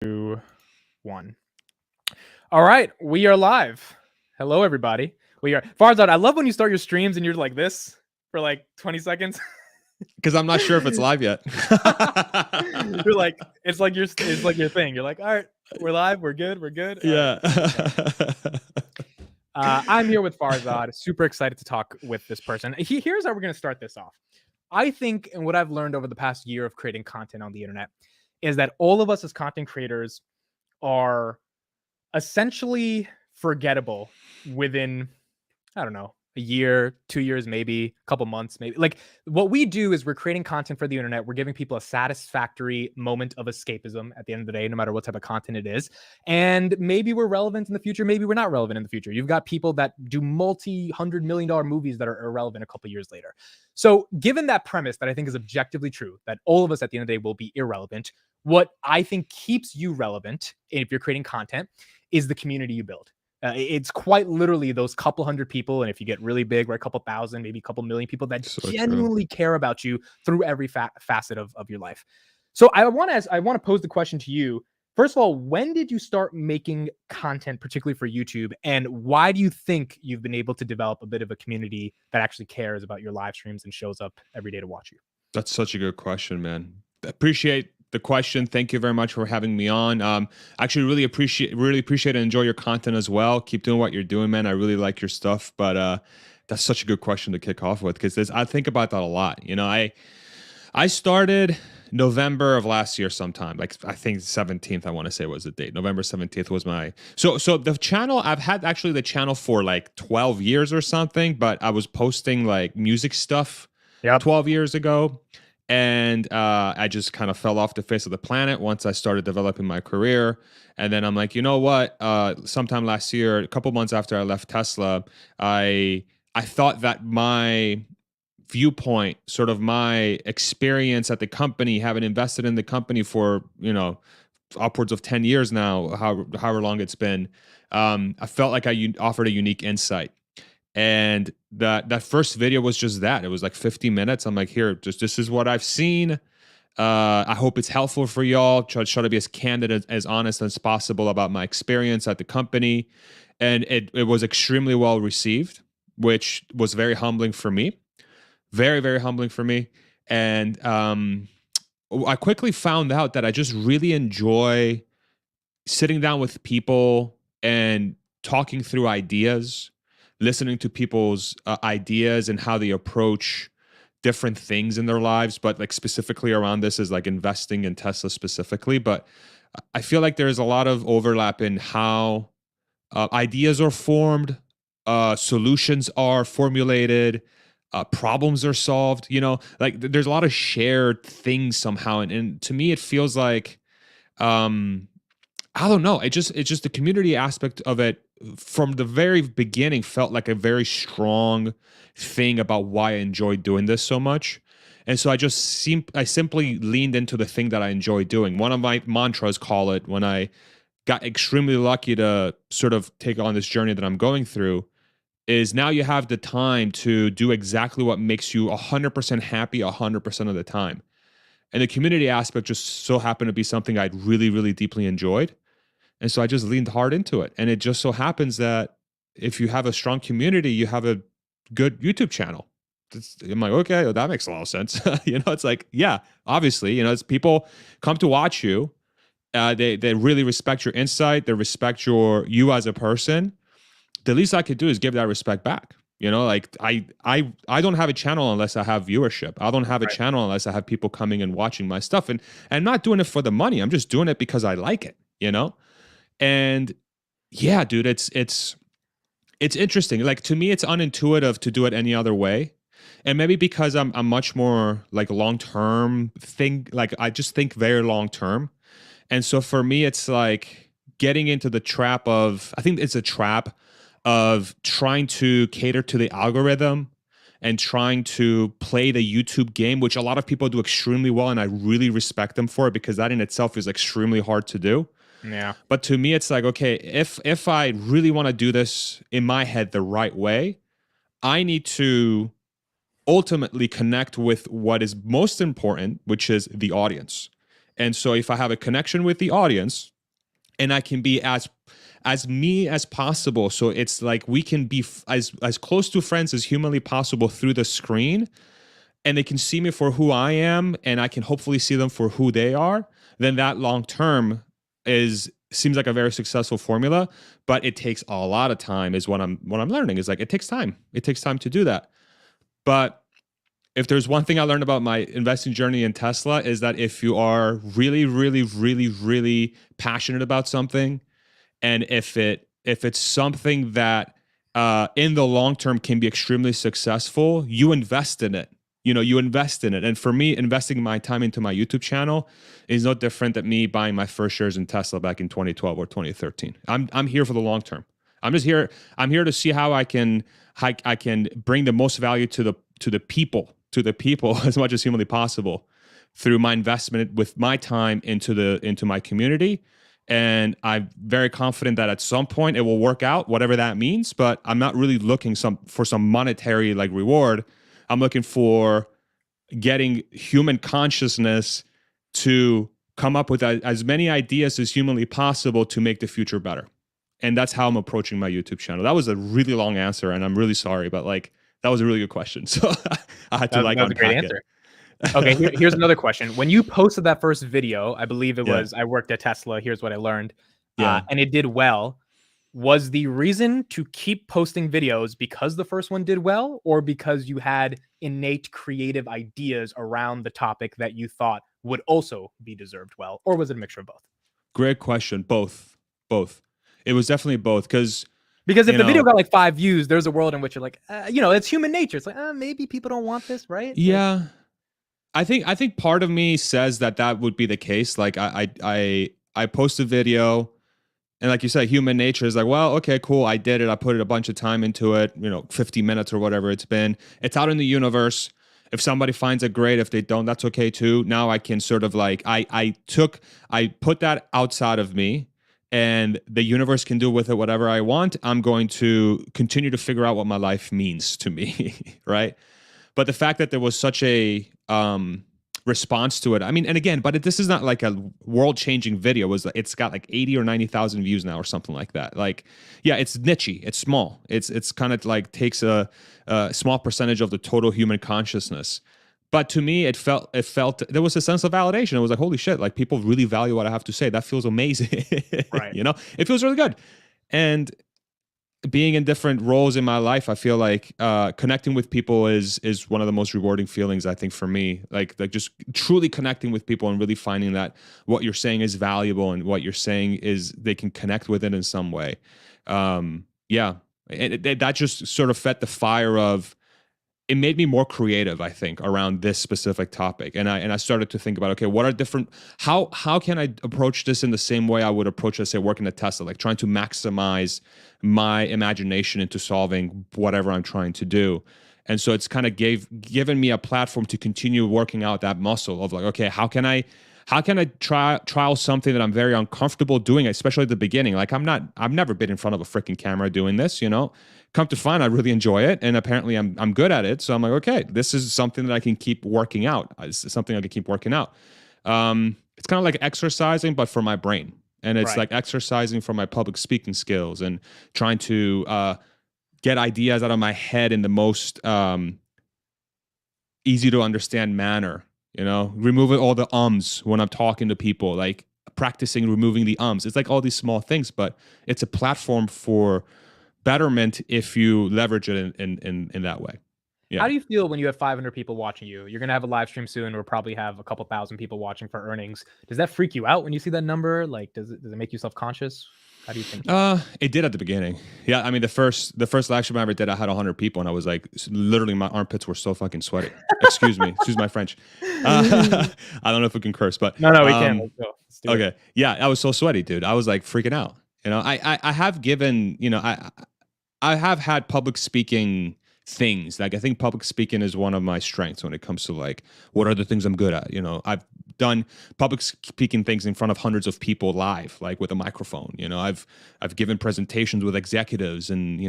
2, 1. All right, we are live. Hello, everybody. We are Farzad. I love when you start your streams and you're like this for like 20 seconds. Because I'm not sure if it's live yet. You're like, it's like your thing. You're like, all right, we're live. We're good. We're good. Yeah. I'm here with Farzad. Super excited to talk with this person. Here's how we're going to start this off. I think, and what I've learned over the past year of creating content on the internet, is that all of us as content creators are essentially forgettable within, I don't know, a year, 2 years, maybe a couple months, maybe. Like, what we do is we're creating content for the internet. We're giving people a satisfactory moment of escapism at the end of the day, no matter what type of content it is. And maybe we're relevant in the future. Maybe we're not relevant in the future. You've got people that do multi-$100 million movies that are irrelevant a couple years later. So given that premise that I think is objectively true, that all of us at the end of the day will be irrelevant, what I think keeps you relevant if you're creating content is the community you build. It's quite literally those couple hundred people, and if you get really big, right, a couple thousand, maybe a couple million people that So genuinely care about you through every facet of your life. So I want to pose the question to you. First of all, when did you start making content, particularly for YouTube, and why do you think you've been able to develop a bit of a community that actually cares about your live streams and shows up every day to watch you? That's such a good question, man. Appreciate the question. Thank you very much for having me on. Actually, really appreciate and enjoy your content as well. Keep doing what you're doing, man. I really like your stuff. But that's such a good question to kick off with, because I think about that a lot. You know, I started November of last year sometime, like I think 17th, I want to say was the date. November 17th was my, so the channel, I've had actually the channel for like 12 years or something, but I was posting like music stuff 12 years ago. And I just kind of fell off the face of the planet once I started developing my career. And then I'm like, you know what? Sometime last year, a couple months after I left Tesla, I thought that my viewpoint, sort of my experience at the company, having invested in the company for, you know, upwards of 10 years now, however long it's been, I felt like I offered a unique insight. And that first video was just that. It was like 50 minutes. I'm like, here, just this is what I've seen. I hope it's helpful for y'all. Try to be as candid, as honest as possible about my experience at the company. And it was extremely well received, which was very humbling for me. Very, very humbling for me. And I quickly found out that I just really enjoy sitting down with people and talking through ideas, listening to people's ideas and how they approach different things in their lives, but like specifically around this is like investing in Tesla specifically. But I feel like there's a lot of overlap in how ideas are formed, solutions are formulated, problems are solved. You know, like there's a lot of shared things somehow, and to me, it feels like I don't know. It's just the community aspect of it from the very beginning felt like a very strong thing about why I enjoyed doing this so much. And so I simply leaned into the thing that I enjoy doing. One of my mantras, call it, when I got extremely lucky to sort of take on this journey that I'm going through, is now you have the time to do exactly what makes you 100% happy 100% of the time. And the community aspect just so happened to be something I'd really, really deeply enjoyed. And so I just leaned hard into it. And it just so happens that if you have a strong community, you have a good YouTube channel. I'm like, okay, well, that makes a lot of sense. You know, it's like, yeah, obviously, you know, it's people come to watch you. They really respect your insight. They respect you as a person. The least I could do is give that respect back. You know, like I don't have a channel unless I have viewership. I don't have a channel unless I have people coming and watching my stuff. And I'm not doing it for the money. I'm just doing it because I like it, you know? And yeah, dude, it's interesting. Like, to me, it's unintuitive to do it any other way. And maybe because I'm much more like long-term like I just think very long-term. And so for me, it's like getting into the trap of, I think it's a trap of trying to cater to the algorithm and trying to play the YouTube game, which a lot of people do extremely well. And I really respect them for it, because that in itself is extremely hard to do. Yeah. But to me, it's like, okay, if I really want to do this in my head the right way, I need to ultimately connect with what is most important, which is the audience. And so if I have a connection with the audience and I can be as me as possible, so it's like we can be as close to friends as humanly possible through the screen, and they can see me for who I am, and I can hopefully see them for who they are, then that long term seems like a very successful formula. But it takes a lot of time, is what I'm learning. Is like it takes time. It takes time to do that. But if there's one thing I learned about my investing journey in Tesla, is that if you are really, really, really, really passionate about something, and if it's something that in the long term can be extremely successful, you invest in it. You invest in it. And for me, investing my time into my YouTube channel is no different than me buying my first shares in Tesla back in 2012 or 2013. I'm here for the long term. I'm just here. I'm here to see how I can bring the most value to the people as much as humanly possible through my investment with my time into my community. And I'm very confident that at some point it will work out, whatever that means. But I'm not really looking for some monetary like reward. I'm looking for getting human consciousness to come up with as many ideas as humanly possible to make the future better. And that's how I'm approaching my YouTube channel. That was a really long answer, and I'm really sorry, but like that was a really good question. So I had to That was a great unpack answer. it. Okay, here's another question. When you posted that first video, I believe it Yeah. was I worked at Tesla. Here's what I learned. Yeah. And it did well. Was the reason to keep posting videos because the first one did well, or because you had innate creative ideas around the topic that you thought would also be deserved well, or was it a mixture of both? Great question. Both. It was definitely both because if the video got like 5 views, there's a world in which you're like, it's human nature. It's like, maybe people don't want this, right? Yeah. I think part of me says that would be the case. Like I post a video, and like you said, human nature is like, well, okay, cool, I did it. I put a bunch of time into it, 50 minutes or whatever it's been. It's out in the universe. If somebody finds it, great. If they don't, that's okay too. Now I can sort of like, I put that outside of me, and the universe can do with it whatever I want. I'm going to continue to figure out what my life means to me, right? But the fact that there was such a response to it, I mean, and again, but this is not like a world-changing video. It's got like 80 or 90,000 views now or something like that. Like, yeah, it's nichey, it's small. It's kind of like takes a small percentage of the total human consciousness. But to me, it felt there was a sense of validation. It was like, holy shit, like people really value what I have to say. That feels amazing. Right. It feels really good. And being in different roles in my life, I feel like connecting with people is one of the most rewarding feelings, I think, for me. Like just truly connecting with people and really finding that what you're saying is valuable and what you're saying is they can connect with it in some way. Yeah, that just sort of fed the fire of. It made me more creative, I think, around this specific topic. And I started to think about, okay, what are different, how can I approach this in the same way I would approach, let's say, working at Tesla, like trying to maximize my imagination into solving whatever I'm trying to do. And so it's kind of given me a platform to continue working out that muscle of like, okay, how can I trial something that I'm very uncomfortable doing, especially at the beginning? Like I've never been in front of a freaking camera doing this, Come to find, I really enjoy it, and apparently I'm good at it. So I'm like, okay, this is something that I can keep working out. It's something I can keep working out. It's kind of like exercising, but for my brain, and it's like exercising for my public speaking skills and trying to get ideas out of my head in the most easy to understand manner. Removing all the ums when I'm talking to people, like practicing removing the ums. It's like all these small things, but it's a platform for betterment if you leverage it in that way. Yeah. How do you feel when you have 500 people watching you? You're gonna have a live stream soon. We'll probably have a couple thousand people watching for earnings. Does that freak you out when you see that number? Like, does it make you self-conscious? How do you think? It did at the begining. Yeah, I mean, the first live stream I ever did, I had 100 people, and I was like, literally, my armpits were so fucking sweaty. Excuse my French. I don't know if we can curse, but no, we can. Let's go. Let's do okay, it. yeah, I was so sweaty, dude. I was like freaking out. I have given, I have had public speaking things. Like I think public speaking is one of my strengths when it comes to like what are the things I'm good at. I've done public speaking things in front of hundreds of people live, like with a microphone. I've given presentations with executives, and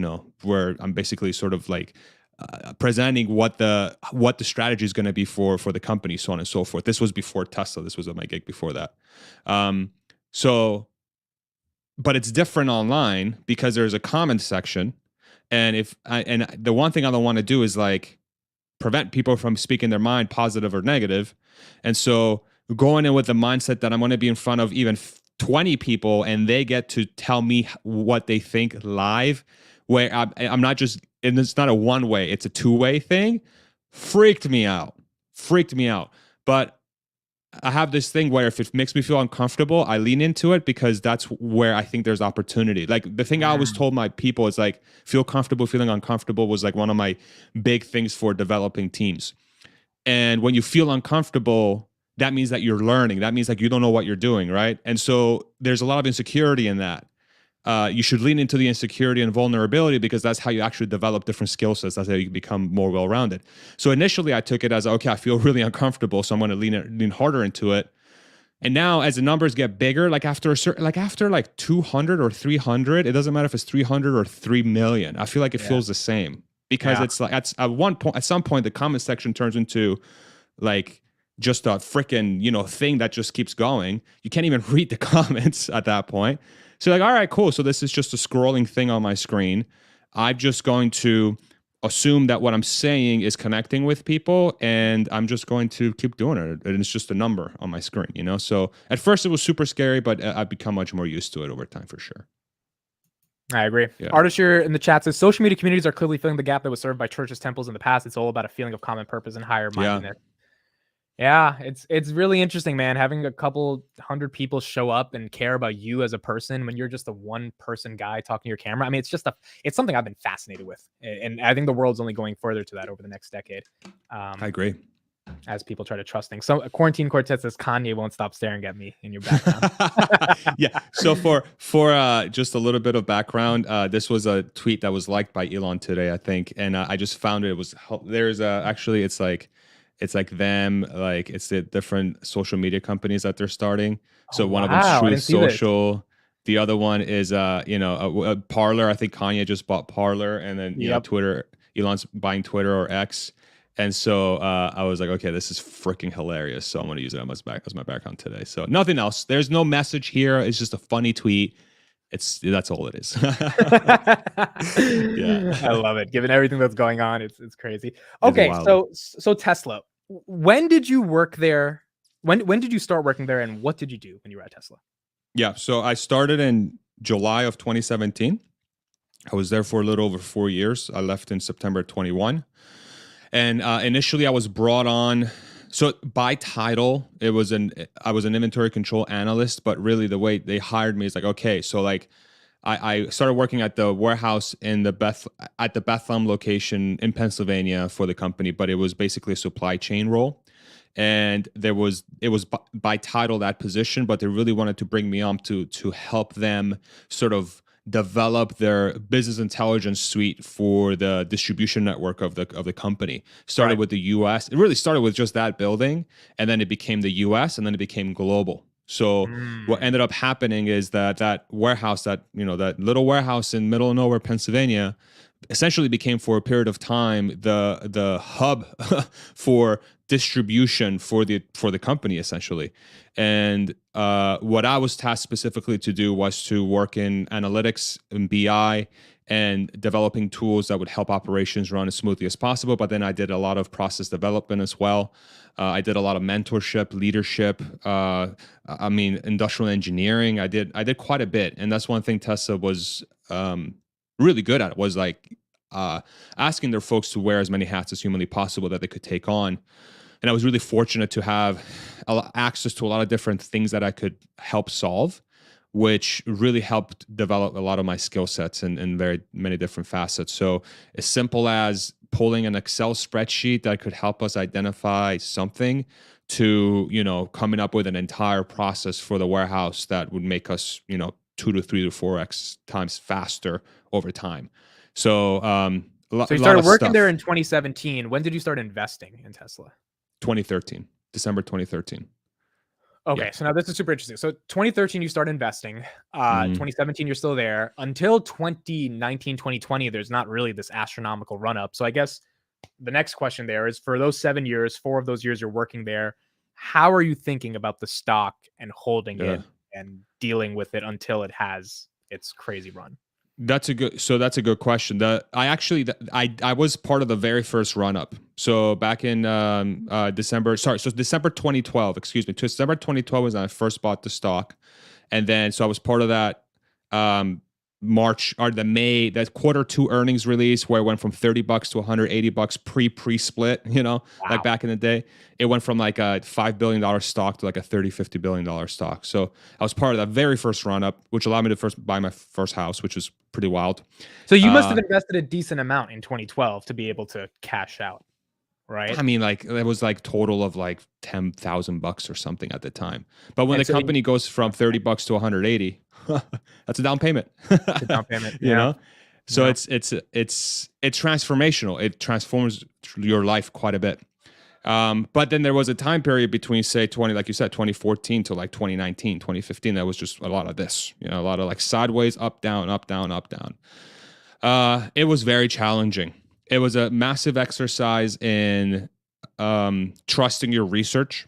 where I'm basically sort of like presenting what the strategy is going to be for the company, so on and so forth. This was before Tesla. This was my gig before that. So, but it's different online because there's a comment section, and and the one thing I don't want to do is like prevent people from speaking their mind, positive or negative. And so going in with the mindset that I'm going to be in front of even 20 people and they get to tell me what they think live, where I'm not just, and it's not a one way, it's a two-way thing, freaked me out. But I have this thing where if it makes me feel uncomfortable, I lean into it because that's where I think there's opportunity. Like the thing I always told my people is like, feel comfortable, feeling uncomfortable was like one of my big things for developing teams. And when you feel uncomfortable, that means that you're learning. That means like you don't know what you're doing, right? And so there's a lot of insecurity in that. You should lean into the insecurity and vulnerability because that's how you actually develop different skill sets. That's how you become more well-rounded. So initially I took it as, okay, I feel really uncomfortable, so I'm going to lean harder into it. And now as the numbers get bigger, like after 200 or 300, it doesn't matter if it's 300 or 3 million. I feel like it feels the same because it's like at some point, the comment section turns into like just a freaking, thing that just keeps going. You can't even read the comments at that point. So you're like, all right, cool. So this is just a scrolling thing on my screen. I'm just going to assume that what I'm saying is connecting with people, and I'm just going to keep doing it. And it's just a number on my screen, So at first it was super scary, but I've become much more used to it over time for sure. I agree. Yeah. Artist here in the chat says social media communities are clearly filling the gap that was served by churches, temples in the past. It's all about a feeling of common purpose and higher mindedness. Yeah, it's really interesting, man. Having a couple hundred people show up and care about you as a person when you're just a one person guy talking to your camera. I mean, it's something I've been fascinated with, and I think the world's only going further to that over the next decade. I agree. As people try to trust things. So Quarantine Quartet says Kanye won't stop staring at me in your background. Yeah. So for just a little bit of background, this was a tweet that was liked by Elon today, I think, and I just found it was there's actually it's like them, like it's the different social media companies that they're starting. So one of them's Truth Social. The other one is, Parler. I think Kanye just bought Parler, and then Twitter. Elon's buying Twitter or X. And so I was like, okay, this is freaking hilarious. So I'm going to use it as my background today. So nothing else. There's no message here. It's just a funny tweet. That's all it is. Yeah, I love it. Given everything that's going on, it's crazy. Okay, so Tesla. When did you work there? When did you start working there, and what did you do when you were at Tesla? Yeah, so I started in July of 2017. I was there for a little over 4 years. I left in September 21. And initially I was brought on, so by title, I was an inventory control analyst, but really the way they hired me is like, okay, so like I started working at the warehouse at the Bethlehem location in Pennsylvania for the company, but it was basically a supply chain role. And it was by title that position, but they really wanted to bring me on to help them sort of develop their business intelligence suite for the distribution network of the company. Started with the US. It really started with just that building, and then it became the US, and then it became global. So what ended up happening is that warehouse, that little warehouse in middle of nowhere, Pennsylvania, essentially became for a period of time the hub for distribution for the company, essentially. And what I was tasked specifically to do was to work in analytics and BI and developing tools that would help operations run as smoothly as possible. But then I did a lot of process development as well. I did a lot of mentorship, leadership. Industrial engineering. I did quite a bit, and that's one thing Tesla was really good at, was like asking their folks to wear as many hats as humanly possible that they could take on. And I was really fortunate to have access to a lot of different things that I could help solve, which really helped develop a lot of my skill sets in very many different facets. So as simple as pulling an Excel spreadsheet that could help us identify something, to coming up with an entire process for the warehouse that would make us 2 to 3 to 4x times faster over time. So so you started working there in 2017. When did you start investing in Tesla? 2013, December 2013. Okay, so now this is super interesting. So 2013, you start investing. 2017, you're still there. Until 2019, 2020, there's not really this astronomical run up. So I guess the next question there is, for those 7 years, 4 of those years you're working there, how are you thinking about the stock and holding Yeah. it and dealing with it until it has its crazy run? That's a good question. I was part of the very first run up. So back in December 2012, excuse me. December 2012 was when I first bought the stock. And then so I was part of that March or the May, that quarter 2 earnings release where it went from $30 to $180 pre-split, like Wow. back in the day. It went from like a $5 billion stock to like a $50 billion stock. So I was part of that very first run up, which allowed me to first buy my first house, which was pretty wild. So you must have Uh, invested a decent amount in 2012 to be able to cash out, right? I mean, like it was like total of like $10,000 or something at the time. But when And the so company goes from $30 to 180, that's a down payment. it's a down payment. you Yeah. know, so Yeah. it's transformational. It transforms your life quite a bit. But then there was a time period between say 20, like you said, 2014 to like 2019, 2015. That was just a lot of this, a lot of like sideways, up, down, up, down, up, down. It was very challenging. It was a massive exercise in trusting your research,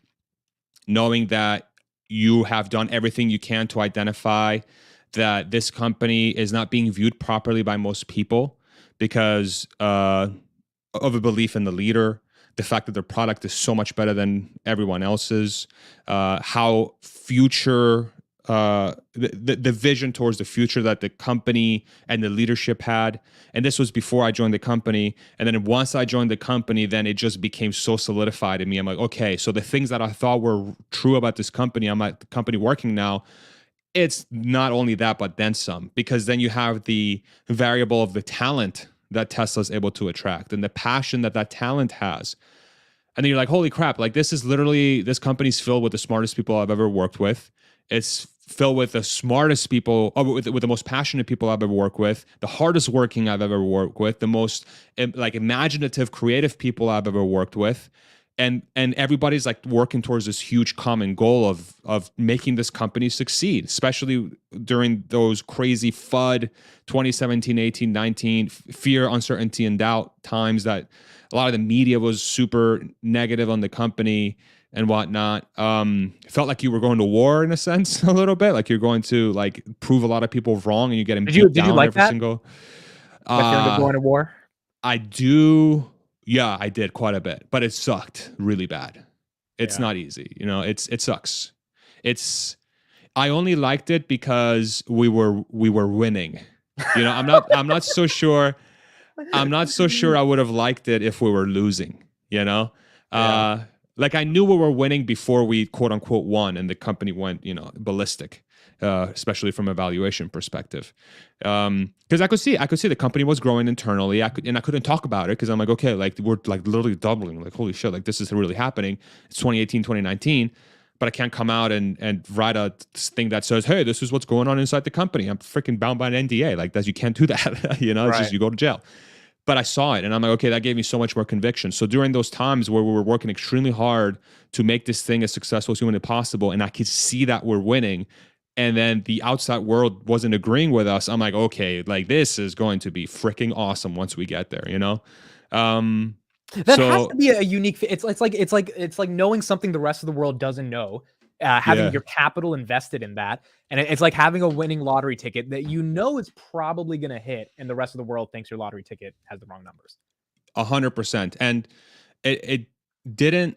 knowing that you have done everything you can to identify that this company is not being viewed properly by most people because of a belief in the leader, the fact that their product is so much better than everyone else's, how future the vision towards the future that the company and the leadership had. And this was before I joined the company. And then once I joined the company, then it just became so solidified in me. I'm like, okay, so the things that I thought were true about this company, I'm at the company working now, it's not only that, but then some, because then you have the variable of the talent that Tesla's able to attract and the passion that that talent has. And then you're like, holy crap, like this company's filled with the smartest people I've ever worked with. It's filled with the smartest people, with the most passionate people I've ever worked with, the hardest working I've ever worked with, the most like imaginative, creative people I've ever worked with. And everybody's like working towards this huge common goal of making this company succeed, especially during those crazy FUD 2017, 18, 19 fear, uncertainty, and doubt times that a lot of the media was super negative on the company and whatnot. Felt like you were going to war in a sense, a little bit, like you're going to like prove a lot of people wrong and you're getting beat Did you down like every that? single. The feeling of going to war? I do. Yeah, I did quite a bit, but it sucked really bad. It's Yeah. not easy, it sucks. I only liked it because we were winning. I'm not so sure. I'm not so sure I would have liked it if we were losing, Yeah. Like I knew we were winning before we quote unquote won and the company went, ballistic. Especially from a valuation perspective, because I could see the company was growing internally. I couldn't talk about it because I'm like, okay, like we're like literally doubling. Like holy shit, like this is really happening. It's 2018, 2019, but I can't come out and write a thing that says, hey, this is what's going on inside the company. I'm freaking bound by an NDA. Like that, you can't do that. It's Right. just you go to jail. But I saw it and I'm like, okay, that gave me so much more conviction. So during those times where we were working extremely hard to make this thing as successful as humanly possible, and I could see that we're winning, and then the outside world wasn't agreeing with us, I'm like, okay, like this is going to be freaking awesome once we get there, That has to So be a unique. It's like knowing something the rest of the world doesn't know. Having yeah, your capital invested in that, and it's like having a winning lottery ticket that is probably going to hit, and the rest of the world thinks your lottery ticket has the wrong numbers. 100%. And it didn't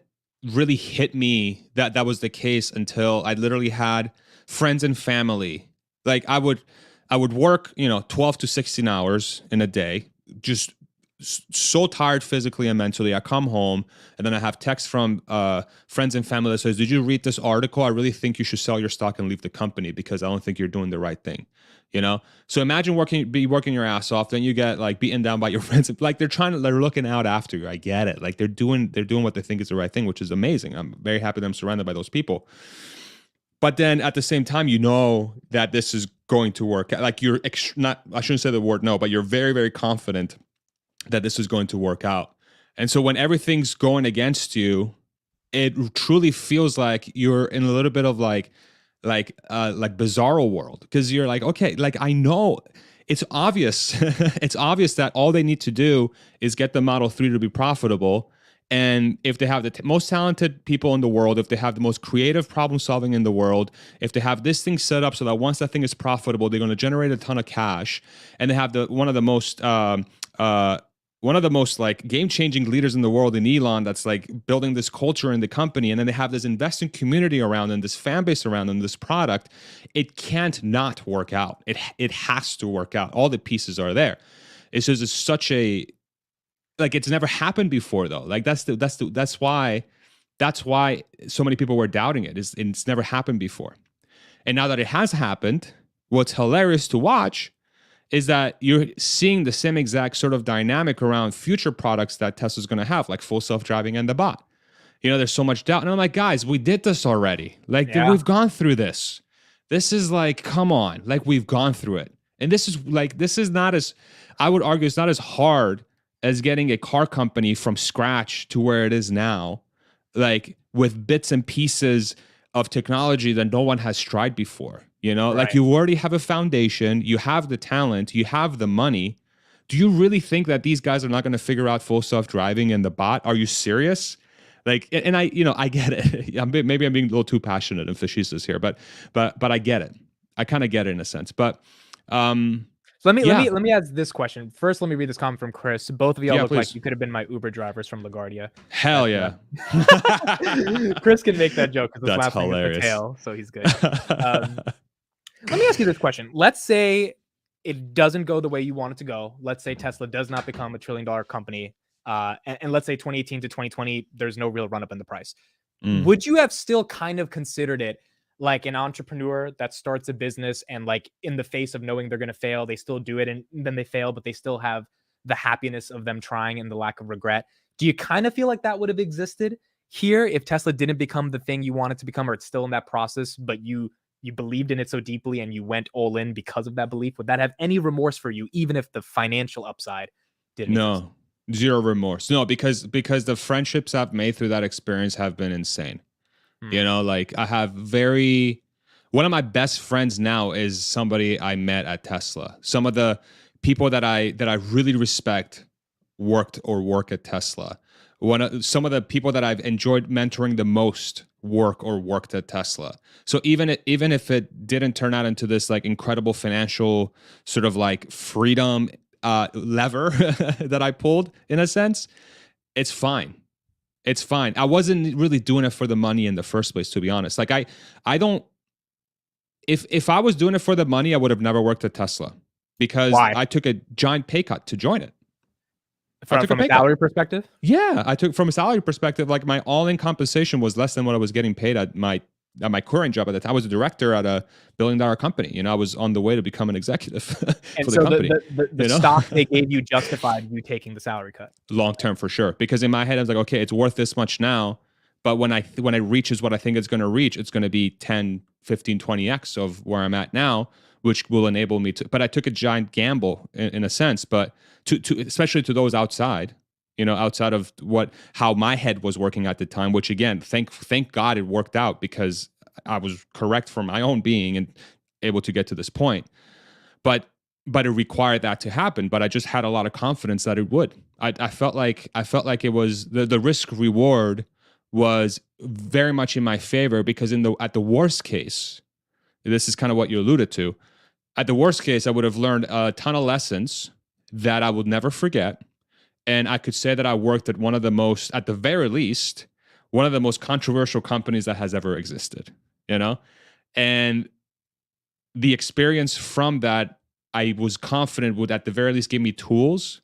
really hit me that was the case until I literally had friends and family. Like I would work, 12 to 16 hours in a day, just so tired physically and mentally. I come home and then I have texts from friends and family that says, did you read this article? I really think you should sell your stock and leave the company because I don't think you're doing the right thing. So imagine working your ass off, then you get like beaten down by your friends. Like they're looking out after you. I get it. Like they're doing what they think is the right thing, which is amazing. I'm very happy that I'm surrounded by those people. But then at the same time, that this is going to work. Like you're not, I shouldn't say the word no, but you're very, very confident that this is going to work out. And so when everything's going against you, it truly feels like you're in a little bit of like bizarro world, because you're like, okay, like I know it's obvious. It's obvious that all they need to do is get the Model 3 to be profitable. And if they have the most talented people in the world, if they have the most creative problem solving in the world, if they have this thing set up so that once that thing is profitable, they're going to generate a ton of cash, and they have the one of the most like game changing leaders in the world in Elon that's like building this culture in the company, and then they have this investing community around them, this fan base around them, this product, it can't not work out. It has to work out. All the pieces are there. It's just such a, like, it's never happened before though. Like that's why so many people were doubting it. It's never happened before. And now that it has happened, what's hilarious to watch is that you're seeing the same exact sort of dynamic around future products that Tesla's going to have, like full self-driving and the bot. You know, there's so much doubt. And I'm like, guys, we did this already. Like, we've gone through this. This is like, come on. Like, we've gone through it. And this is not as, I would argue, it's not as hard as getting a car company from scratch to where it is now, like with bits and pieces of technology that no one has tried before. You know, like you already have a foundation, you have the talent, you have the money. Do you really think that these guys are not going to figure out full self-driving and the bot? Are you serious? Like, and I get it. Maybe I'm being a little too passionate and facetious here, but I get it. I kind of get it in a sense. But so let me ask this question. First, let me read this comment from Chris. Both of y'all look like you could have been my Uber drivers from LaGuardia. Hell yeah. Chris can make that joke because that's last hilarious. Name is Patel, so he's good. Let me ask you this question. Let's say it doesn't go the way you want it to go. Let's say Tesla does not become a $1 trillion company. And let's say 2018 to 2020, there's no real run up in the price. Would you have still kind of considered it like an entrepreneur that starts a business and like in the face of knowing they're going to fail, they still do it and then they fail, but they still have the happiness of them trying and the lack of regret? Do you kind of feel like that would have existed here if Tesla didn't become the thing you wanted to become, or it's still in that process, but you believed in it so deeply and you went all in because of that belief? Would that have any remorse for you, even if the financial upside didn't exist? Zero remorse. No, because the friendships I've made through that experience have been insane. You know, like I have one of my best friends now is somebody I met at Tesla. Some of the people that I really respect work at Tesla. Some of the people that I've enjoyed mentoring the most worked at Tesla. So even if it didn't turn out into this like incredible financial sort of like freedom lever that I pulled in a sense, it's fine. It's fine. I wasn't really doing it for the money in the first place, to be honest. Like I don't. If I was doing it for the money, I would have never worked at Tesla because I took a giant pay cut to join it. From a salary perspective? Yeah, I took from a salary perspective, like my all-in compensation was less than what I was getting paid at my current job at the time. I was a director at a $1 billion company. You know, I was on the way to become an executive for the company. The stock they gave you justified you taking the salary cut. Long term for sure. Because in my head, I was like, okay, it's worth this much now. But when it reaches what I think it's going to reach, it's going to be 10, 15, 20x of where I'm at now, which will enable me to. But I took a giant gamble in a sense, but to especially to those outside, you know, outside of how my head was working at the time, which again, thank God it worked out because I was correct for my own being and able to get to this point. But it required that to happen. But I just had a lot of confidence that it would. I felt like it was the risk reward was very much in my favor because at the worst case, this is kind of what you alluded to. At the worst case, I would have learned a ton of lessons that I would never forget. And I could say that I worked at at the very least, one of the most controversial companies that has ever existed, you know? And the experience from that, I was confident would at the very least give me tools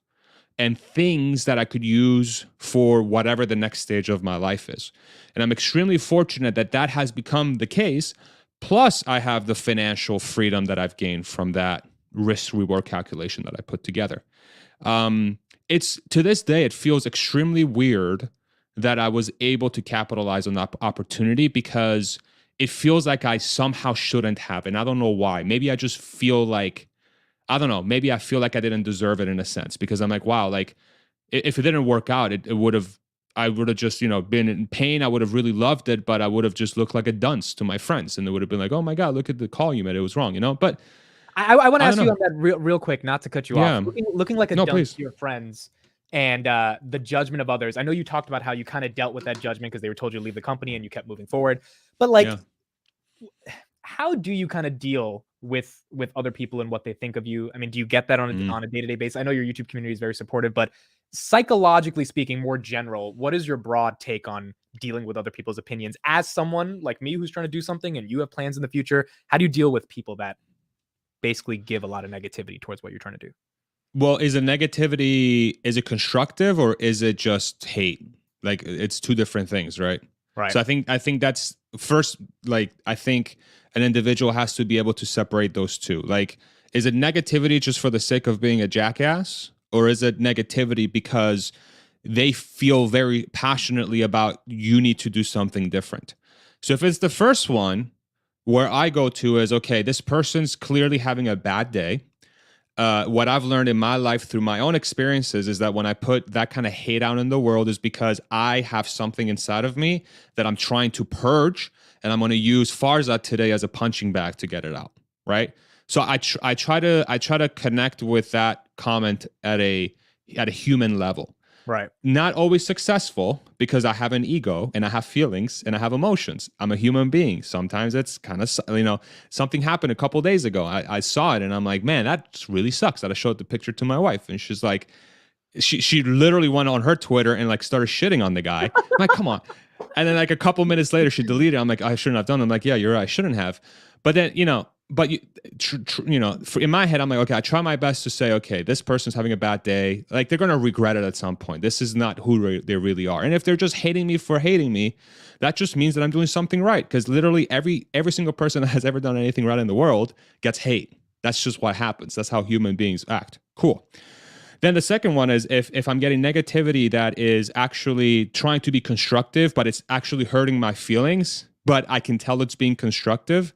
and things that I could use for whatever the next stage of my life is. And I'm extremely fortunate that has become the case. Plus, I have the financial freedom that I've gained from that risk reward calculation that I put together. It's to this day, it feels extremely weird that I was able to capitalize on that opportunity because it feels like I somehow shouldn't have. And I don't know why. Maybe I just feel like, I don't know, maybe I feel like I didn't deserve it in a sense because I'm like, wow, like if it didn't work out, I would have just, you know, been in pain. I would have really loved it, but I would have just looked like a dunce to my friends. And they would have been like, oh my God, look at the call you made. It was wrong, you know? But I want to I don't ask you know. on that real quick, not to cut you off. Yeah. Looking like a No, dumb to please. your friends and the judgment of others. I know you talked about how you kind of dealt with that judgment because they were told you to leave the company and you kept moving forward. But like, Yeah. how do you kind of deal with other people and what they think of you? I mean, do you get that Mm. on a day-to-day basis? I know your YouTube community is very supportive, but psychologically speaking, more general, what is your broad take on dealing with other people's opinions as someone like me who's trying to do something and you have plans in the future? How do you deal with people that basically give a lot of negativity towards what you're trying to do? Well, is it constructive or is it just hate? Like it's two different things, right? Right. So I think that's first, like I think an individual has to be able to separate those two. Like, is it negativity just for the sake of being a jackass? Or is it negativity because they feel very passionately about you need to do something different? So if it's the first one, where I go to is okay, this person's clearly having a bad day. What I've learned in my life through my own experiences is that when I put that kind of hate out in the world is because I have something inside of me that I'm trying to purge, and I'm going to use Farzad today as a punching bag to get it out, right? So I try to connect with that comment at a human level. Right. Not always successful because I have an ego and I have feelings and I have emotions. I'm a human being. Sometimes it's kind of, something happened a couple days ago. I saw it and I'm like, man, that really sucks. That I showed the picture to my wife and she's like, she literally went on her Twitter and like started shitting on the guy. I'm like, come on. And then like a couple minutes later, she deleted it. I'm like, I shouldn't have done it. I'm like, yeah, you're right. I shouldn't have. But then, but in my head, I'm like, okay, I try my best to say, okay, this person's having a bad day. Like they're going to regret it at some point. This is not who they really are. And if they're just hating me for hating me, that just means that I'm doing something right. Because literally every single person that has ever done anything right in the world gets hate. That's just what happens. That's how human beings act. Cool. Then the second one is if I'm getting negativity that is actually trying to be constructive, but it's actually hurting my feelings, but I can tell it's being constructive.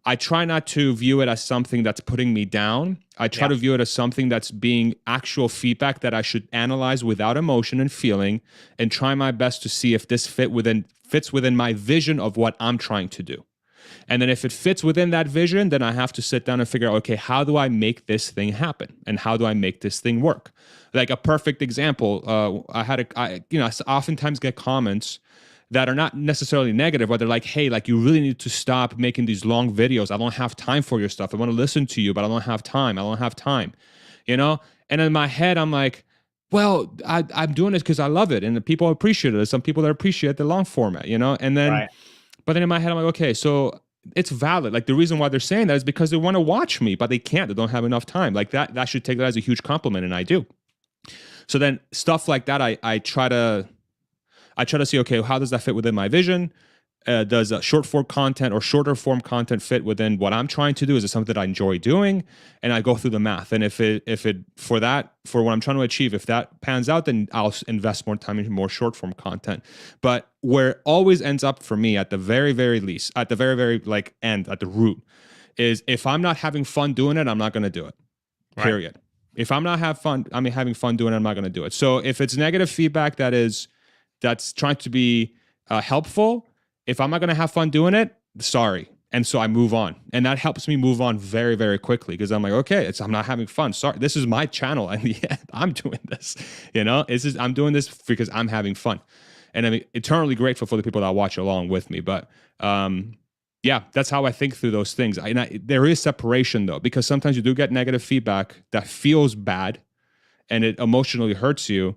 I try not to view it as something that's putting me down. I try to view it as something that's being actual feedback that I should analyze without emotion and feeling and try my best to see if this fits within my vision of what I'm trying to do. And then if it fits within that vision, then I have to sit down and figure out, okay, how do I make this thing happen? And how do I make this thing work? Like a perfect example, I oftentimes get comments that are not necessarily negative, but they're like, hey, like you really need to stop making these long videos. I don't have time for your stuff. I want to listen to you, but I don't have time. I don't have time, you know? And in my head, I'm like, well, I'm doing this because I love it. And the people appreciate it. There's some people that appreciate the long format, you know? And then, Right. but then in my head, I'm like, okay, so it's valid. Like the reason why they're saying that is because they want to watch me, but they can't. They don't have enough time. Like that should take that as a huge compliment, and I do. So then stuff like that, I try to see, okay, how does that fit within my vision? Does short form content or shorter form content fit within what I'm trying to do? Is it something that I enjoy doing? And I go through the math. And if for what I'm trying to achieve, if that pans out, then I'll invest more time in more short form content. But where it always ends up for me at the very, very least, at the very, very like end, at the root, is if I'm not having fun doing it, I'm not going to do it. Right. Period. If I'm not having fun doing it, I'm not going to do it. So if it's negative feedback that's trying to be helpful, if I'm not going to have fun doing it, sorry. And so I move on. And that helps me move on very, very quickly because I'm like, okay, I'm not having fun. Sorry. This is my channel. And the end, I'm doing this, I'm doing this because I'm having fun. And I'm eternally grateful for the people that watch along with me. But yeah, that's how I think through those things. There is separation though, because sometimes you do get negative feedback that feels bad and it emotionally hurts you.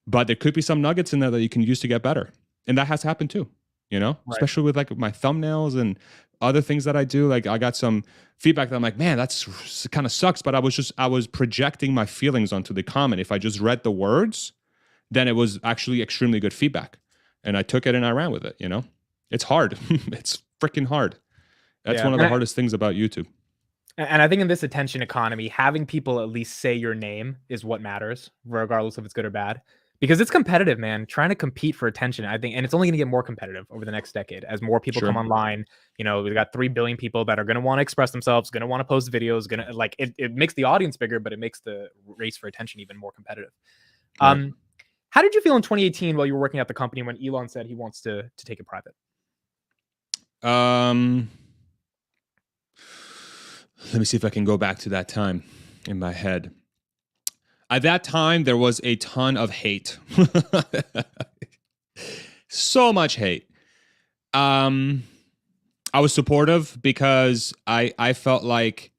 But there could be some nuggets in there that you can use to get better. And that has happened too, Right. especially with like my thumbnails and other things that I do. Like I got some feedback that I'm like, man, that's kind of sucks. But I was projecting my feelings onto the comment. If I just read the words, then it was actually extremely good feedback. And I took it and I ran with it, It's hard. It's freaking hard. That's one of the hardest things about YouTube. And I think in this attention economy, having people at least say your name is what matters, regardless if it's good or bad. Because it's competitive, man. Trying to compete for attention, I think, and it's only going to get more competitive over the next decade as more people come online. We've got 3 billion people that are going to want to express themselves, going to want to post videos, going to like it makes the audience bigger, but it makes the race for attention even more competitive. Right. How did you feel in 2018 while you were working at the company when Elon said he wants to take it private? Let me see if I can go back to that time in my head. At that time, there was a ton of hate. So much hate. I was supportive because I felt like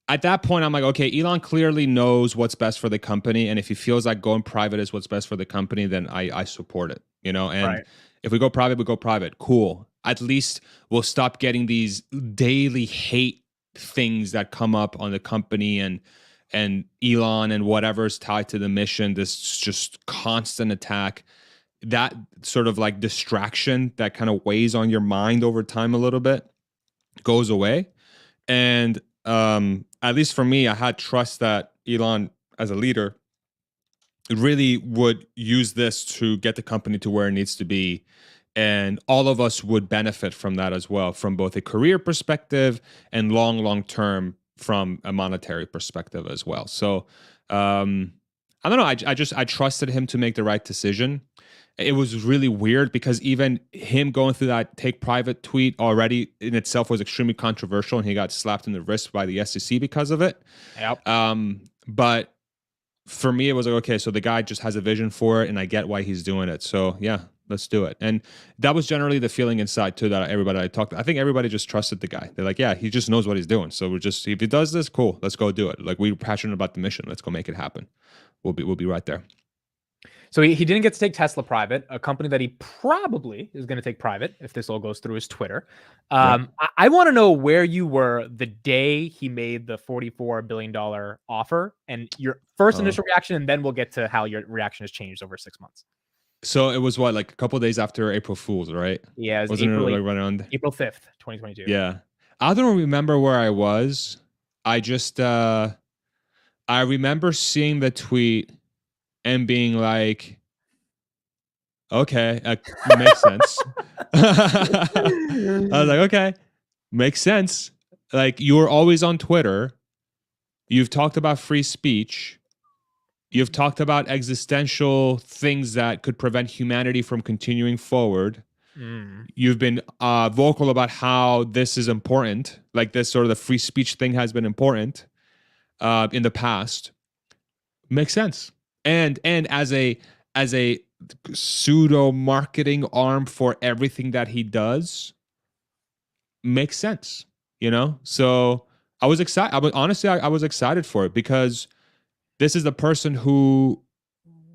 at that point I'm like, okay, Elon clearly knows what's best for the company, and if he feels like going private is what's best for the company, then I support it, you know. And Right. if we go private, we go private. Cool. At least we'll stop getting these daily hate things that come up on the company and Elon and whatever's tied to the mission. This just constant attack, that sort of like distraction that kind of weighs on your mind over time a little bit goes away. And at least for me, I had trust that Elon, as a leader, really would use this to get the company to where it needs to be. And all of us would benefit from that as well, from both a career perspective and long term from a monetary perspective as well. So I don't know. I trusted him to make the right decision. It was really weird because even him going through that take private tweet already in itself was extremely controversial, and he got slapped in the wrist by the SEC because of it. Yep. But for me, it was like, okay, so the guy just has a vision for it, and I get why he's doing it. So yeah, let's do it. And that was generally the feeling inside too, that everybody I talked to, I think everybody just trusted the guy. They're like, yeah, he just knows what he's doing. So we're just, if he does this, cool, let's go do it. Like, we're passionate about the mission. Let's go make it happen. We'll be right there. So he didn't get to take Tesla private. A company that he probably is going to take private if this all goes through is Twitter. Right. I want to know where you were the day he made the $44 billion offer and your first initial reaction, and then we'll get to how your reaction has changed over 6 months. So it was what, like a couple of days after April Fool's, right? Yeah, it was Wasn't it like right around April 5th, 2022. Yeah. I don't remember where I was. I just I remember seeing the tweet and being like, okay, makes sense. I was like, okay, makes sense. Like, you were always on Twitter. You've talked about free speech. You've talked about existential things that could prevent humanity from continuing forward. You've been vocal about how this is important, like this sort of the free speech thing has been important in the past. Makes sense. And as a pseudo marketing arm for everything that he does, makes sense, you know? So I was excited. I was excited for it because this is the person who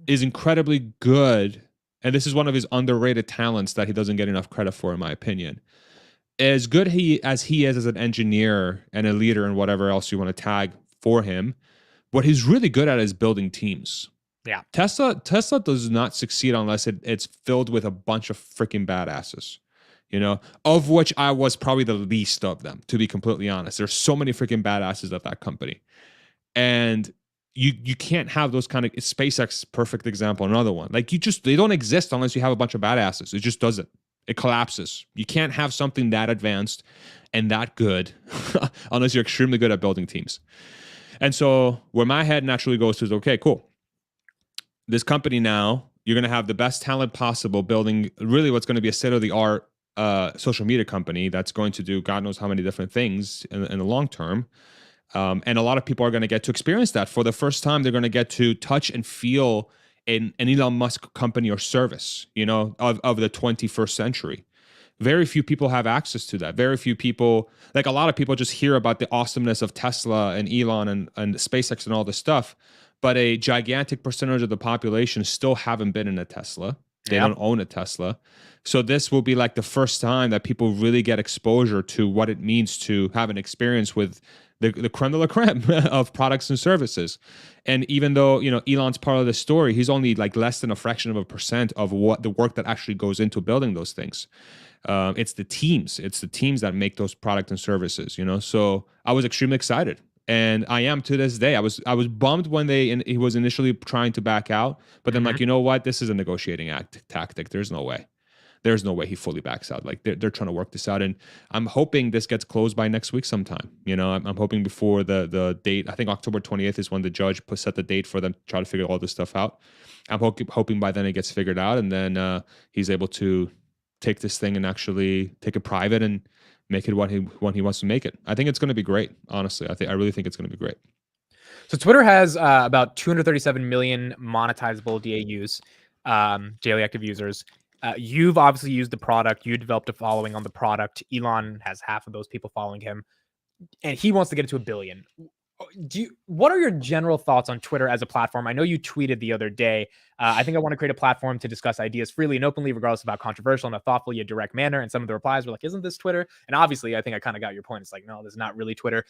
is incredibly good, and this is one of his underrated talents that he doesn't get enough credit for, in my opinion. As good as he is as an engineer and a leader and whatever else you want to tag for him, what he's really good at is building teams. Yeah. Tesla does not succeed unless it's filled with a bunch of freaking badasses, you know, of which I was probably the least of them, to be completely honest. There's so many freaking badasses at that company. And you can't have those kind of, SpaceX, perfect example, another one. Like, they don't exist unless you have a bunch of badasses. It just doesn't. It collapses. You can't have something that advanced and that good unless you're extremely good at building teams. And so where my head naturally goes to is, okay, cool. This company now, you're going to have the best talent possible building really what's going to be a state-of-the-art social media company that's going to do God knows how many different things in the long term. And a lot of people are going to get to experience that for the first time. They're going to get to touch and feel an Elon Musk company or service, you know, of the 21st century. Very few people have access to that. Very few people, like a lot of people just hear about the awesomeness of Tesla and Elon and SpaceX and all this stuff. But a gigantic percentage of the population still haven't been in a Tesla. They don't own a Tesla. So this will be like the first time that people really get exposure to what it means to have an experience with the creme de la creme of products and services. And even though, you know, Elon's part of the story, he's only like less than a fraction of a percent of what the work that actually goes into building those things. It's the teams that make those products and services, you know? So I was extremely excited. And I am to this day. I was bummed when he was initially trying to back out, but then like, you know what? This is a negotiating tactic. There's no way he fully backs out. Like they're trying to work this out, and I'm hoping this gets closed by next week sometime. You know, I'm hoping before the date. I think October 20th is when the judge set the date for them to try to figure all this stuff out. I'm hoping by then it gets figured out, and then he's able to take this thing and actually take it private and make it when he wants to make it. I think it's going to be great. Honestly, I really think it's going to be great. So Twitter has about 237 million monetizable DAUs, daily active users. You've obviously used the product. You developed a following on the product. Elon has half of those people following him, and he wants to get it to 1 billion. What are your general thoughts on Twitter as a platform? I know you tweeted the other day. I think I want to create a platform to discuss ideas freely and openly, regardless of how controversial, in a thoughtful yet direct manner. And some of the replies were like, "Isn't this Twitter?" And obviously, I think I kind of got your point. It's like, no, this is not really Twitter.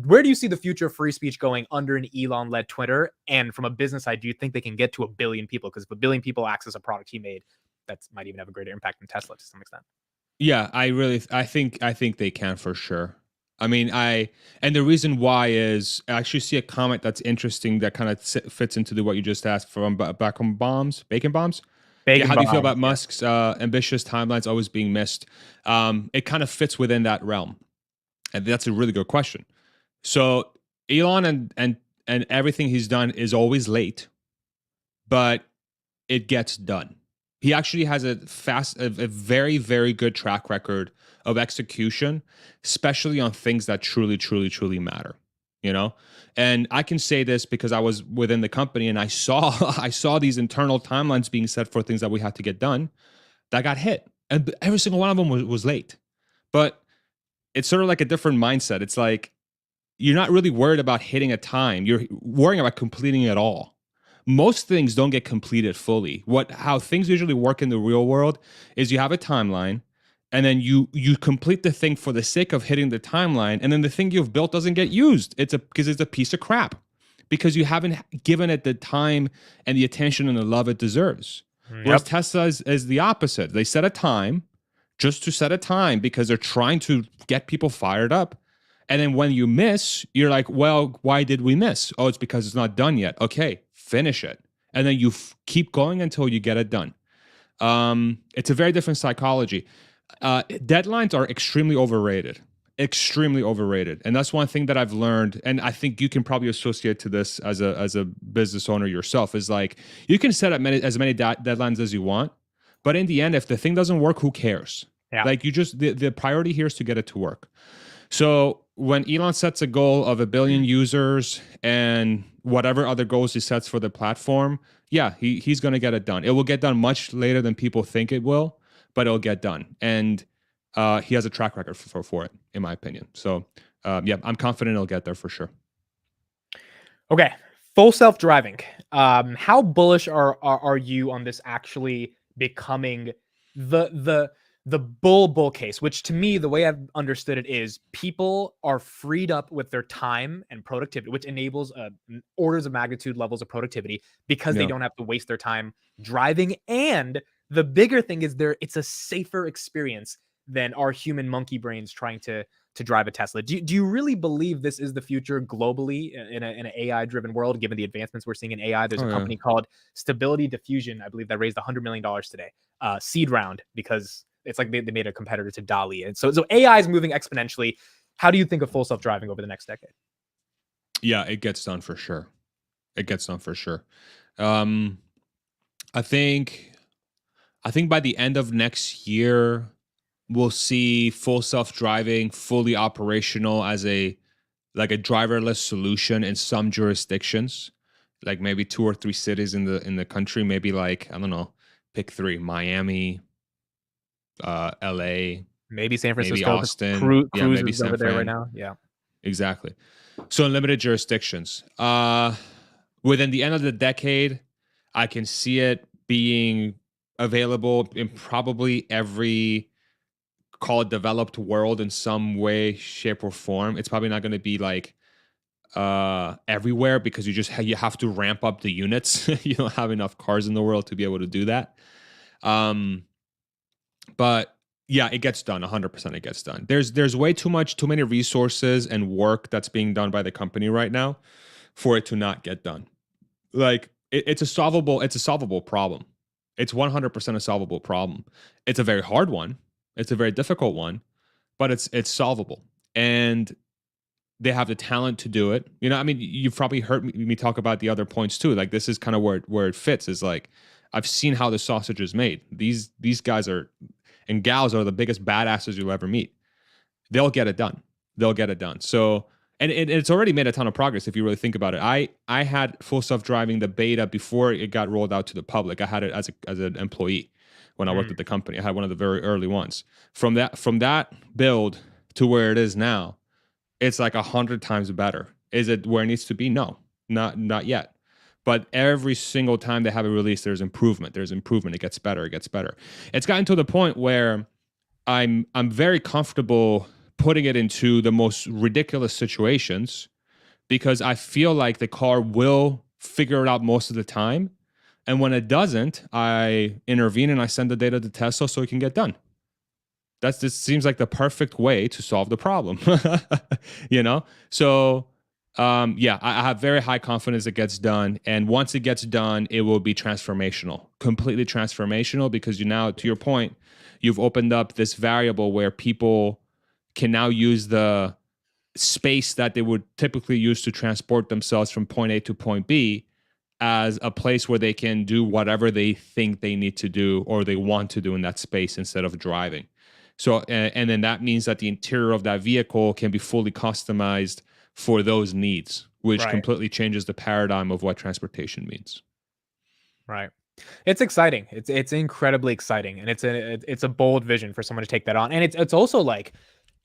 Where do you see the future of free speech going under an Elon-led Twitter? And from a business side, do you think they can get to 1 billion people? Because if 1 billion people access a product he made, that might even have a greater impact than Tesla to some extent. Yeah, I think they can for sure. I mean, and the reason why is I actually see a comment that's interesting that kind of fits into what you just asked from Bacon Bombs. Yeah, how do you feel about Musk's ambitious timelines always being missed? It kind of fits within that realm, and that's a really good question. So Elon and everything he's done is always late, but it gets done. He actually has a very, very good track record of execution, especially on things that truly, truly, truly matter. You know, and I can say this because I was within the company and I saw I saw these internal timelines being set for things that we had to get done that got hit, and every single one of them was late. But it's sort of like a different mindset. It's like you're not really worried about hitting a time. You're worrying about completing it all. Most things don't get completed fully. How things usually work in the real world is you have a timeline and then you complete the thing for the sake of hitting the timeline, and then the thing you've built doesn't get used. Because it's a piece of crap. Because you haven't given it the time and the attention and the love it deserves. Yep. Whereas Tesla is the opposite. They set a time just to set a time because they're trying to get people fired up. And then when you miss, you're like, well, why did we miss? Oh, it's because it's not done yet. Okay, finish it. And then you keep going until you get it done. It's a very different psychology. Deadlines are extremely overrated. Extremely overrated. And that's one thing that I've learned. And I think you can probably associate to this as a business owner yourself, is like, you can set up as many deadlines as you want. But in the end, if the thing doesn't work, who cares? Yeah. Like the priority here is to get it to work. So when Elon sets a goal of 1 billion users and whatever other goals he sets for the platform, yeah, he's going to get it done. It will get done much later than people think it will, but it'll get done. And he has a track record for it, in my opinion. So yeah, I'm confident it'll get there for sure. Okay, full self-driving. How bullish are you on this actually becoming the bull case, which to me, the way I've understood it is people are freed up with their time and productivity, which enables orders of magnitude levels of productivity because they don't have to waste their time driving. And the bigger thing is it's a safer experience than our human monkey brains trying to drive a Tesla. Do you really believe this is the future globally in an AI driven world, given the advancements we're seeing in AI? There's a company called Stability Diffusion, I believe, that raised $100 million today, seed round, because it's like they made a competitor to DALL-E. And so AI is moving exponentially. How do you think of full self-driving over the next decade? Yeah, it gets done for sure. It gets done for sure. I think by the end of next year, we'll see full self-driving fully operational as a driverless solution in some jurisdictions, like maybe 2 or 3 cities in the country. Maybe like, I don't know, pick 3: Miami, LA, maybe San Francisco, maybe Austin, Cruise is over there right now. Yeah, exactly. So in limited jurisdictions, within the end of the decade, I can see it being available in probably every, call it, developed world in some way, shape, or form. It's probably not going to be like everywhere, because you have to ramp up the units. You don't have enough cars in the world to be able to do that. But yeah, it gets done. 100% it gets done. There's way too many resources and work that's being done by the company right now for it to not get done. Like it's a solvable problem. It's 100% a solvable problem. It's a very hard one. It's a very difficult one, but it's solvable. And they have the talent to do it. You know, I mean, you've probably heard me talk about the other points too. Like, this is kind of where it fits, is like, I've seen how the sausage is made. These guys and gals are the biggest badasses you'll ever meet. they'll get it done. They'll get it done. So, and it's already made a ton of progress if you really think about it. I had full self-driving, the beta, before it got rolled out to the public. I had it as an employee when I worked Mm, at the company. I had one of the very early ones. From that build to where it is now, it's like 100 times better. Is it where it needs to be? No, not yet. But every single time they have a release, there's improvement. There's improvement. It gets better. It gets better. It's gotten to the point where I'm very comfortable putting it into the most ridiculous situations because I feel like the car will figure it out most of the time. And when it doesn't, I intervene and I send the data to Tesla so it can get done. This seems like the perfect way to solve the problem. you know? So yeah, I have very high confidence it gets done. And once it gets done, it will be transformational, completely transformational, because you now, to your point, you've opened up this variable where people can now use the space that they would typically use to transport themselves from point A to point B as a place where they can do whatever they think they need to do or they want to do in that space instead of driving. So, and then that means that the interior of that vehicle can be fully customized for those needs, which right. completely changes the paradigm of what transportation means. Right. It's exciting. It's incredibly exciting, and it's a bold vision for someone to take that on. And it's also like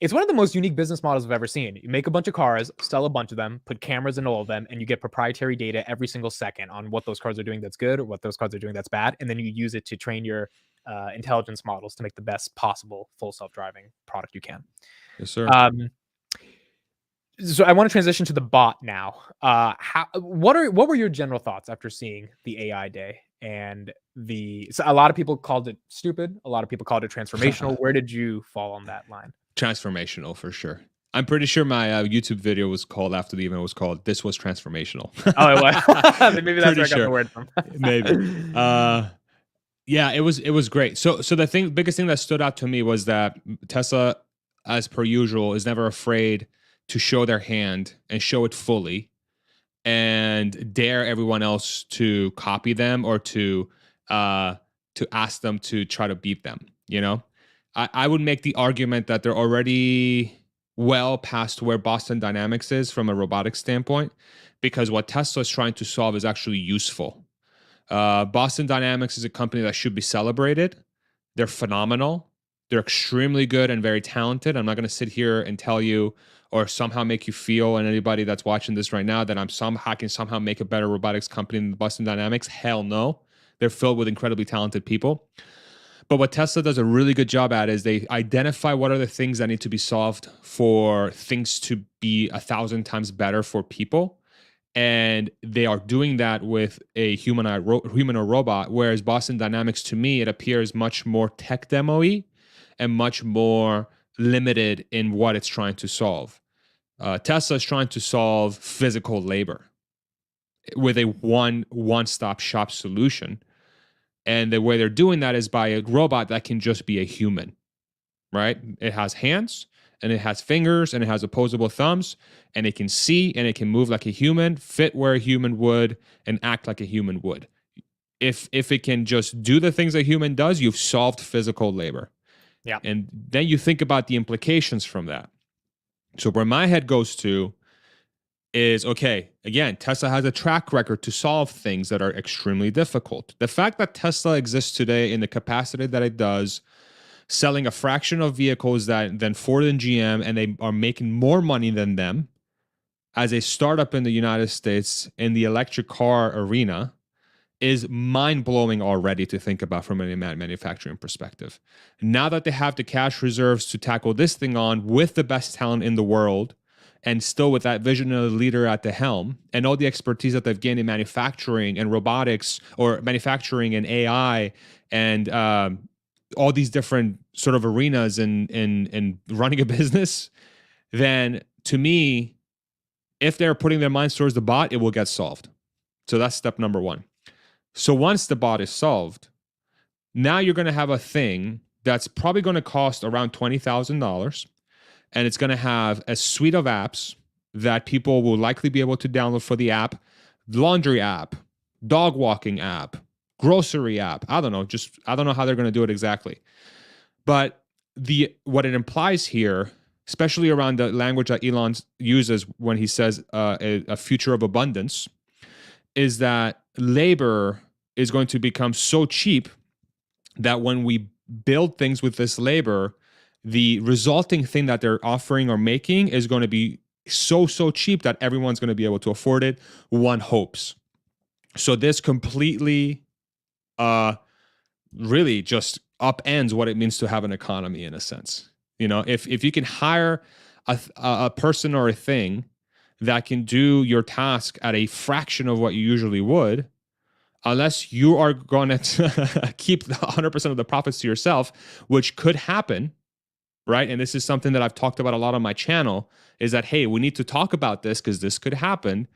it's one of the most unique business models I've ever seen. You make a bunch of cars, sell a bunch of them, put cameras in all of them, and you get proprietary data every single second on what those cars are doing that's good or what those cars are doing that's bad, and then you use it to train your intelligence models to make the best possible full self-driving product you can. Yes, sir. Um, so I want to transition to the bot now. What were your general thoughts after seeing the AI day and so a lot of people called it stupid, a lot of people called it transformational. Where did you fall on that line? Transformational for sure. I'm pretty sure my YouTube video was called after the event was called "This was transformational." Oh, it was. Maybe that's Pretty where I got the sure, word from. maybe. Yeah, it was great. So the biggest thing that stood out to me was that Tesla, as per usual, is never afraid to show their hand and show it fully, and dare everyone else to copy them or uh, to ask them to try to beat them. You know, I would make the argument that they're already well past where Boston Dynamics is from a robotics standpoint, because what Tesla is trying to solve is actually useful. Boston Dynamics is a company that should be celebrated. They're phenomenal. They're extremely good and very talented. I'm not going to sit here and tell you or somehow make you feel, and anybody that's watching this right now, that I can somehow make a better robotics company than Boston Dynamics. Hell no. They're filled with incredibly talented people. But what Tesla does a really good job at is they identify what are the things that need to be solved for things to be 1,000 times better for people, and they are doing that with a human or robot. Whereas Boston Dynamics, to me, it appears much more tech demo-y and much more limited in what it's trying to solve. Tesla is trying to solve physical labor with a one-stop shop solution, and the way they're doing that is by a robot that can just be a human, right? It has hands and it has fingers and it has opposable thumbs, and it can see and it can move like a human, fit where a human would, and act like a human would. If it can just do the things a human does, you've solved physical labor. Yeah. And then you think about the implications from that. So where my head goes to is, okay, again, Tesla has a track record to solve things that are extremely difficult. The fact that Tesla exists today in the capacity that it does, selling a fraction of vehicles than Ford and GM, and they are making more money than them as a startup in the United States in the electric car arena, is mind-blowing already to think about from a manufacturing perspective. Now that they have the cash reserves to tackle this thing on with the best talent in the world, and still with that visionary leader at the helm, and all the expertise that they've gained in manufacturing and robotics, or manufacturing and AI, and all these different sort of arenas in running a business, then to me, if they're putting their minds towards the bot, it will get solved. So that's step number one. So once the bot is solved, now you're going to have a thing that's probably going to cost around $20,000, and it's going to have a suite of apps that people will likely be able to download for the app: laundry app, dog walking app, grocery app. I don't know how they're going to do it exactly. But what it implies here especially around the language that Elon uses when he says a future of abundance, is that labor is going to become so cheap that when we build things with this labor, the resulting thing that they're offering or making is going to be so cheap that everyone's going to be able to afford it, one hopes. So this completely really just upends what it means to have an economy in a sense. If you can hire a person or a thing that can do your task at a fraction of what you usually would, unless you are going to keep 100% of the profits to yourself, which could happen, right? And this is something that I've talked about a lot on my channel, is that, hey, we need to talk about this because this could happen.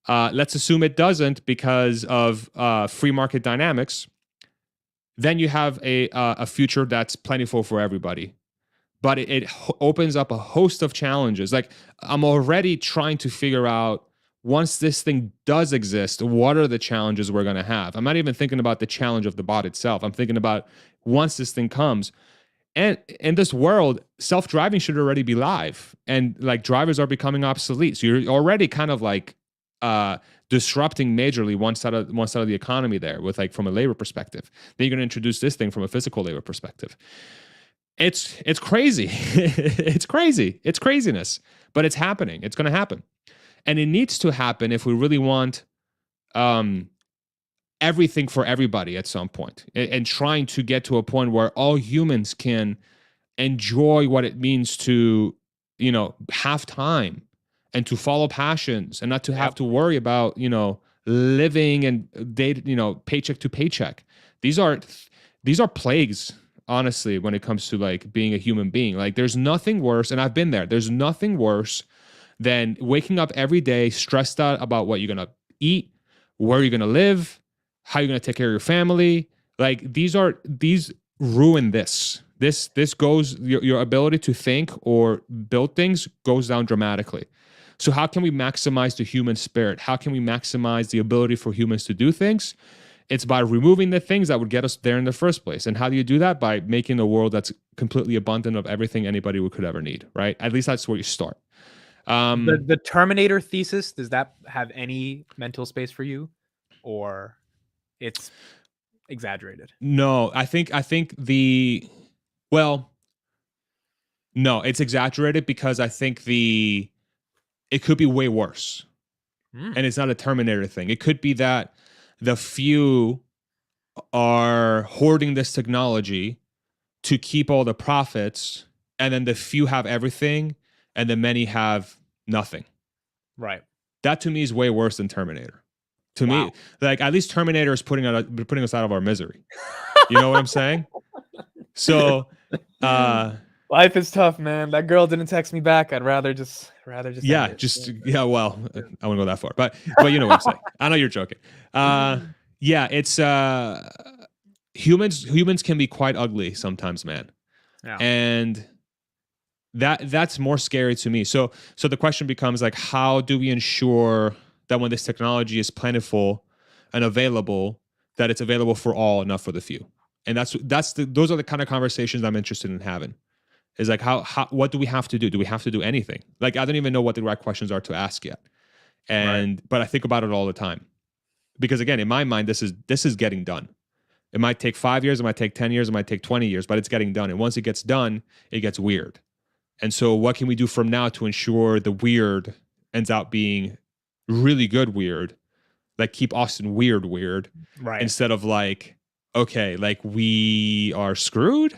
Let's assume it doesn't because of free market dynamics. Then you have a future that's plentiful for everybody. But it opens up a host of challenges. Like, I'm already trying to figure out, once this thing does exist, what are the challenges we're going to have? I'm not even thinking about the challenge of the bot itself. I'm thinking about, once this thing comes, and in this world, self-driving should already be live, and like drivers are becoming obsolete. So you're already kind of like disrupting majorly one side of the economy there, with like from a labor perspective. Then you're going to introduce this thing from a physical labor perspective. It's crazy. It's crazy. It's craziness, but it's happening. It's going to happen. And it needs to happen if we really want everything for everybody at some point, and trying to get to a point where all humans can enjoy what it means to, have time and to follow passions, and not to have to worry about, living and paycheck to paycheck. These are plagues, honestly, when it comes to like being a human being. Like, there's nothing worse, and I've been there. There's nothing worse than waking up every day stressed out about what you're going to eat, where you're going to live, how you're going to take care of your family. Like, these ruin this. This goes, your ability to think or build things goes down dramatically. So how can we maximize the human spirit? How can we maximize the ability for humans to do things? It's by removing the things that would get us there in the first place. And how do you do that? By making a world that's completely abundant of everything anybody could ever need, right? At least that's where you start. The Terminator thesis, does that have any mental space for you, or it's exaggerated? No, I think no, it's exaggerated, because I think it could be way worse. And it's not a Terminator thing. It could be that the few are hoarding this technology to keep all the profits, and then the few have everything and the many have nothing. Right. That to me is way worse than Terminator. To me, like, at least Terminator is putting us out of our misery. You know what I'm saying? So life is tough, man. That girl didn't text me back. I'd rather just well, I wouldn't go that far, but you know what I'm saying. I know you're joking. It's humans can be quite ugly sometimes, man. Yeah. And that's more scary to me. So the question becomes, like, how do we ensure that when this technology is plentiful and available, that it's available for all, not for the few? And those are the kind of conversations I'm interested in having. Is like, what do we have to do? Do we have to do anything? Like, I don't even know what the right questions are to ask yet. But I think about it all the time, because again, in my mind, this is getting done. It might take 5 years, it might take 10 years, it might take 20 years, but it's getting done. And once it gets done, it gets weird. And so what can we do from now to ensure the weird ends out being really good weird? Like, keep Austin weird, right? Instead of like, okay, like, we are screwed,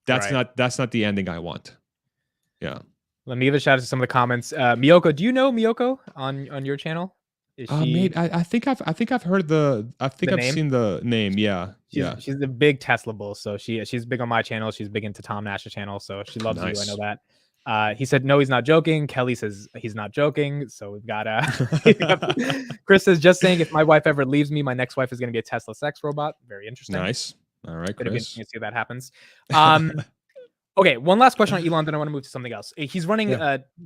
That's not the ending I want. Yeah. Let me give a shout out to some of the comments. Miyoko, do you know Miyoko on your channel? Is she? Maybe I think I've heard I've seen the name. Yeah. She's the big Tesla bull. So she's big on my channel. She's big into Tom Nash's channel. So she loves you. I know that. He said no, he's not joking. Kelly says he's not joking. So we've got Chris says, just saying, if my wife ever leaves me, my next wife is going to be a Tesla sex robot. Very interesting. Nice. All right, Chris. See if that happens. Okay, one last question on Elon, then I want to move to something else. He's running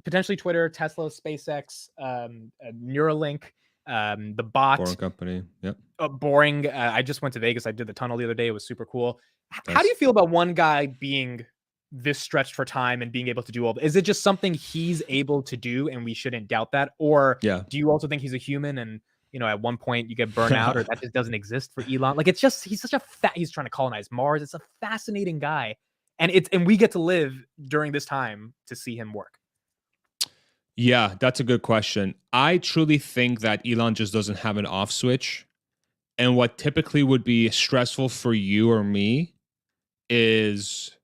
potentially Twitter, Tesla, SpaceX, Neuralink, the bot. Boring company. Yep. Boring. I just went to Vegas. I did the tunnel the other day. It was super cool. Nice. How do you feel about one guy being this stretched for time and being able to do all? Is it just something he's able to do, and we shouldn't doubt that, or Yeah. do you also think he's a human and at one point you get burnout, or that just doesn't exist for Elon? Like, it's just he's such a he's trying to colonize Mars. It's a fascinating guy, and we get to live during this time to see him work. Yeah, that's a good question. I truly think that Elon just doesn't have an off switch. And what typically would be stressful for you or me is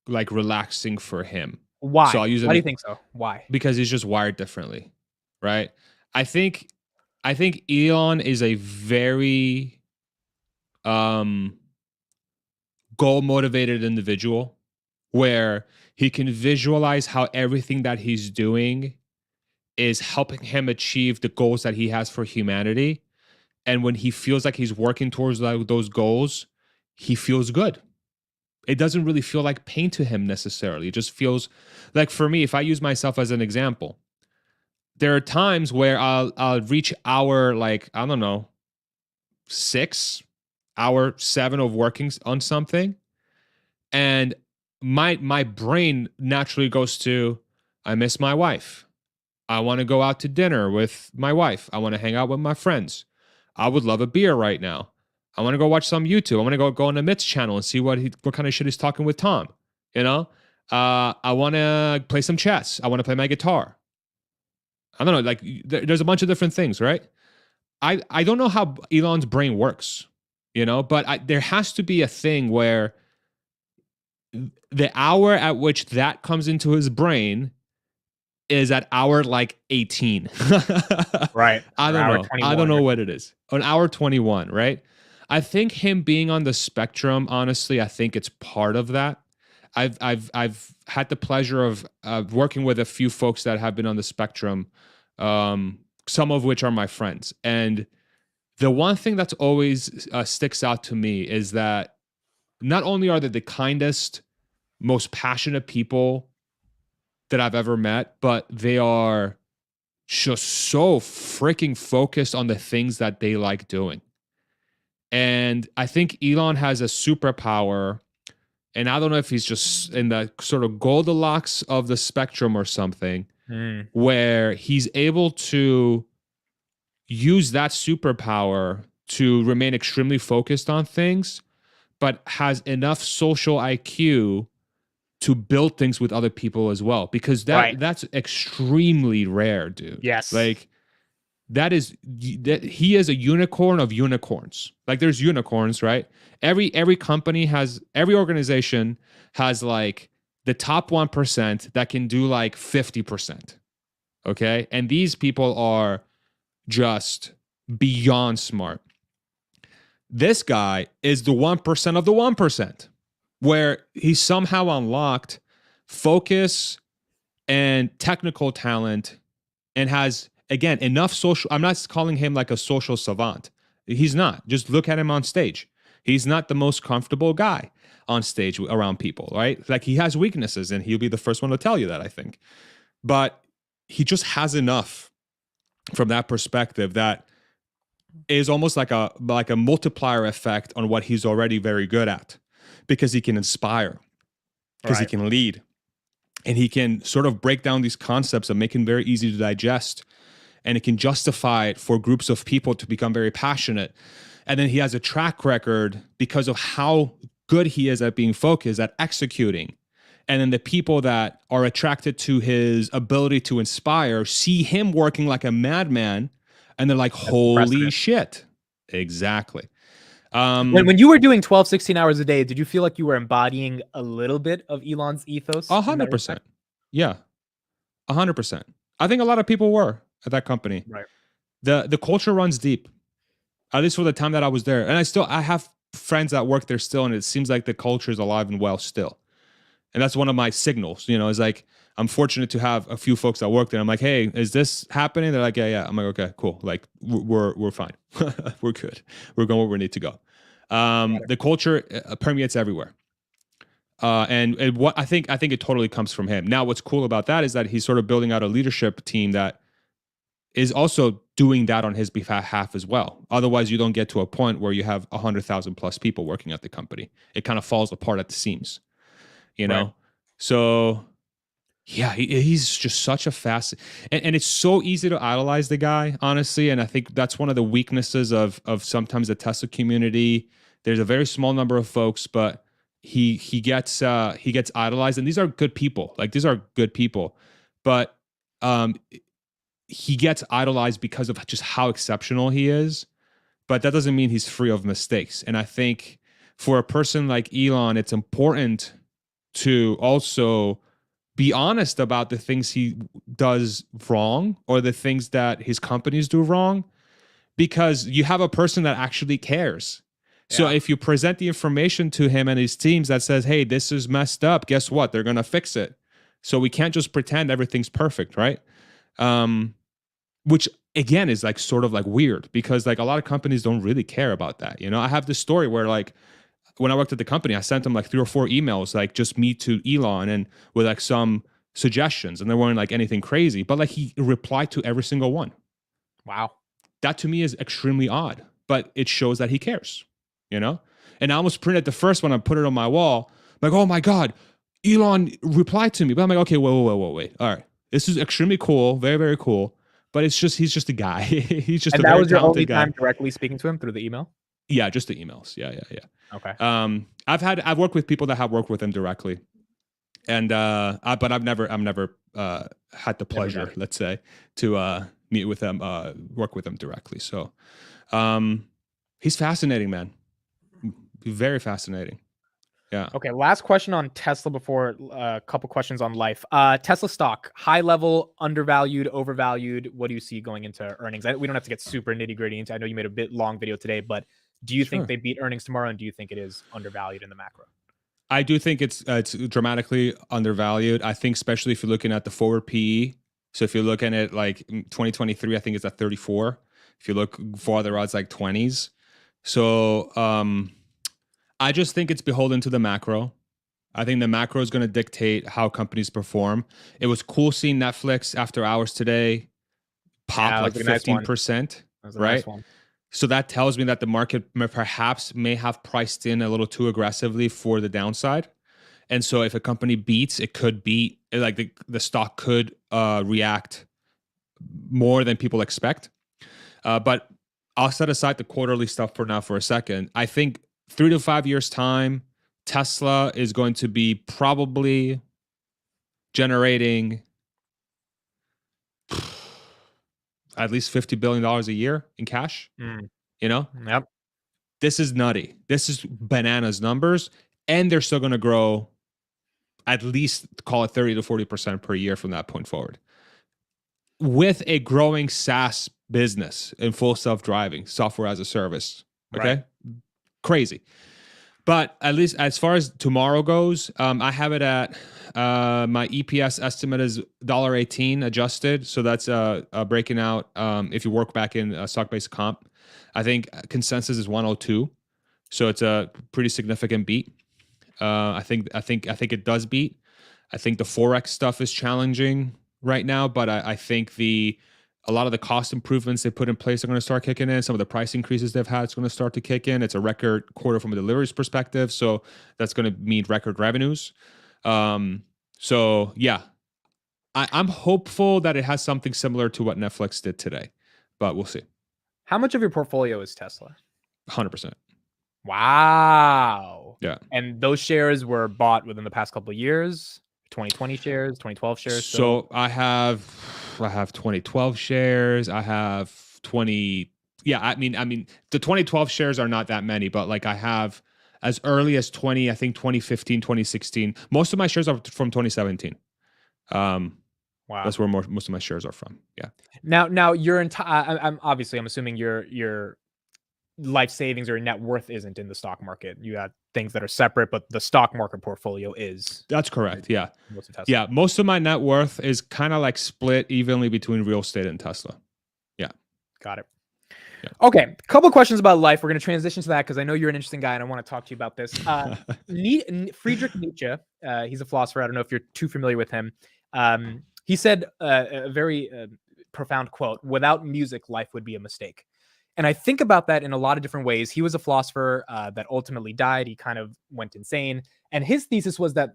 like relaxing for him. So Why? I'll use Why do it you think so? Why? because he's just wired differently, right? I think Elon is a very um goal motivated individual where he can visualize how everything that he's doing is helping him achieve the goals that he has for humanity. And when he feels like he's working towards those goals, he feels good. It doesn't really feel like pain to him necessarily. It just feels like, for me, if I use myself as an example, there are times where I'll reach hour, like, I don't know, 6, hour 7 of working on something, and my brain naturally goes to, I miss my wife. I want to go out to dinner with my wife. I want to hang out with my friends. I would love a beer right now. I want to go watch some YouTube. I want to go on the Mit's channel and see what kind of shit he's talking with Tom. You know, I want to play some chess. I want to play my guitar. I don't know. Like, there's a bunch of different things, right? I don't know how Elon's brain works, but there has to be a thing where the hour at which that comes into his brain is at hour like 18. Right. I don't know. I don't know what it is. On hour 21, right? I think him being on the spectrum, honestly, I think it's part of that. I've had the pleasure of working with a few folks that have been on the spectrum, some of which are my friends. And the one thing that's always sticks out to me is that not only are they the kindest, most passionate people that I've ever met, but they are just so freaking focused on the things that they like doing. And I think Elon has a superpower, and I don't know if he's just in the sort of Goldilocks of the spectrum or something, where he's able to use that superpower to remain extremely focused on things, but has enough social IQ to build things with other people as well, because that's extremely rare, dude. Yes. Like, that he is a unicorn of unicorns. Like, there's unicorns, right? Every organization has like the top 1% that can do like 50%. Okay? And these people are just beyond smart. This guy is the 1% of the 1%, where he somehow unlocked focus and technical talent and has, again, enough social. I'm not calling him like a social savant. He's not. Just look at him on stage. He's not the most comfortable guy on stage around people, right? Like, he has weaknesses, and he'll be the first one to tell you that, I think. But he just has enough from that perspective that is almost like a multiplier effect on what he's already very good at, because he can inspire, because he can lead, and he can sort of break down these concepts and make them very easy to digest, and it can justify it for groups of people to become very passionate. And then he has a track record because of how good he is at being focused, at executing. And then the people that are attracted to his ability to inspire see him working like a madman, and they're like, holy shit. Exactly. When you were doing 12, 16 hours a day, did you feel like you were embodying a little bit of Elon's ethos? 100%. Yeah. 100%. I think a lot of people were at that company. Right. The culture runs deep, at least for the time that I was there. And I have friends that work there still, and it seems like the culture is alive and well still. And that's one of my signals, is like, I'm fortunate to have a few folks that work there. I'm like, hey, is this happening? They're like, yeah. I'm like, okay, cool. Like, we're fine. We're good. We're going where we need to go. The culture permeates everywhere. And what I think it totally comes from him. Now, what's cool about that is that he's sort of building out a leadership team that is also doing that on his behalf as well. Otherwise, you don't get to a point where you have 100,000 plus people working at the company. It kind of falls apart at the seams, you know? So yeah, he's just such a and it's so easy to idolize the guy, honestly. And I think that's one of the weaknesses of sometimes the Tesla community. There's a very small number of folks, but he gets idolized, and these are good people. Like these are good people, but um, he gets idolized because of just how exceptional he is. But that doesn't mean he's free of mistakes. And I think for a person like Elon, it's important to also be honest about the things he does wrong or the things that his companies do wrong, because you have a person that actually cares. So Yeah. if you present the information to him and his teams that says, hey, this is messed up, guess what? They're going to fix it. So we can't just pretend everything's perfect, right? Which again is like sort of like weird, because like a lot of companies don't really care about that. You know, I have this story where like when I worked at the company, I sent them like 3 or 4 emails, like just me to Elon and with like some suggestions, and they weren't like anything crazy, but like he replied to every single one. Wow. That to me is extremely odd, but it shows that he cares, you know? And I almost printed the first one and put it on my wall. I'm like, oh my God, Elon replied to me. But I'm like, okay, wait. All right. This is extremely cool, very, very cool. But he's just a guy. He's just And a that very was your only talented guy. time directly speaking to him through the email? Yeah, just the emails. Yeah. Okay. I've worked with people that have worked with him directly, and but I've never had the pleasure, let's say, to meet with them, work with them directly. So, he's fascinating, man. Very fascinating. Yeah. Okay, last question on Tesla before a couple questions on life. Tesla stock, high level, undervalued, overvalued. What do you see going into earnings? We don't have to get super nitty gritty into. I know you made a bit long video today, but do you think they beat earnings tomorrow, and do you think it is undervalued in the macro? I do think it's dramatically undervalued. I think especially if you're looking at the forward PE. So if you're looking at like 2023, I think it's at 34. If you look farther out, it's like 20s. So I just think it's beholden to the macro. I think the macro is going to dictate how companies perform. It was cool seeing Netflix after hours today pop like 15%, right? Nice one. So that tells me that the market may have priced in a little too aggressively for the downside. And so if a company beats, it could beat, like the stock could react more than people expect. But I'll set aside the quarterly stuff for now for a second. I think 3 to 5 years time, Tesla is going to be probably generating at least $50 billion a year in cash. You know? Yep. This is nutty. This is bananas numbers. And they're still going to grow at least, call it 30 to 40% per year from that point forward. With a growing SaaS business and full self-driving, software as a service. Okay? Right. Crazy. But at least as far as tomorrow goes, I have it at my EPS estimate is $1.18 adjusted. So that's breaking out if you work back in stock-based comp. I think consensus is 102. So it's a pretty significant beat. I think it does beat. I think the Forex stuff is challenging right now, but I think a lot of the cost improvements they put in place are going to start kicking in. Some of the price increases they've had is going to start to kick in. It's a record quarter from a deliveries perspective, so that's going to mean record revenues. So yeah, I'm hopeful that it has something similar to what Netflix did today, but we'll see. How much of your portfolio is Tesla? 100%. Wow. Yeah. And those shares were bought within the past couple of years. 2020 shares, 2012 shares. So I have 2012 shares. I have 20. Yeah, I mean, the 2012 shares are not that many, but like I have as early as 2015, 2016. Most of my shares are from 2017. Wow. That's where most of my shares are from. Yeah. Now your entire. I'm assuming your life savings or net worth isn't in the stock market. You have things that are separate, but the stock market portfolio is. That's correct. Yeah. Yeah. Most of my net worth is kind of like split evenly between real estate and Tesla. Yeah. Got it. Yeah. Okay. A couple of questions about life. We're going to transition to that because I know you're an interesting guy and I want to talk to you about this. Friedrich Nietzsche, he's a philosopher. I don't know if you're too familiar with him. He said a very profound quote: "Without music, life would be a mistake." And I think about that in a lot of different ways. He was a philosopher that ultimately died. He kind of went insane. And his thesis was that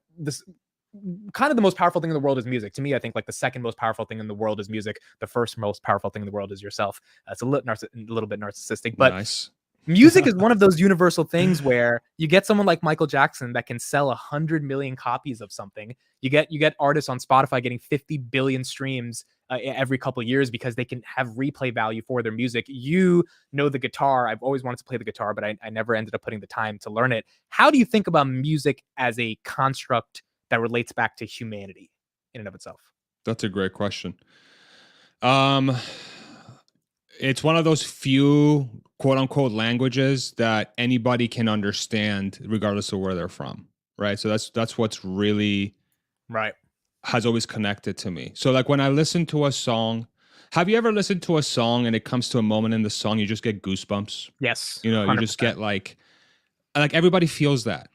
kind of the most powerful thing in the world is music. To me, I think like the second most powerful thing in the world is music. The first most powerful thing in the world is yourself. It's a little bit narcissistic, but Nice. music is one of those universal things where you get someone like Michael Jackson that can sell 100 million copies of something. You get artists on Spotify getting 50 billion streams every couple of years because they can have replay value for their music. You know the guitar. I've always wanted to play the guitar, but I never ended up putting the time to learn it. How do you think about music as a construct that relates back to humanity in and of itself? That's a great question. It's one of those few quote unquote languages that anybody can understand regardless of where they're from, right? So that's what's really Right. has always connected to me. So like when I listen to a song, have you ever listened to a song and it comes to a moment in the song you just get goosebumps? Yes. You know, you just 100%. get like everybody feels that,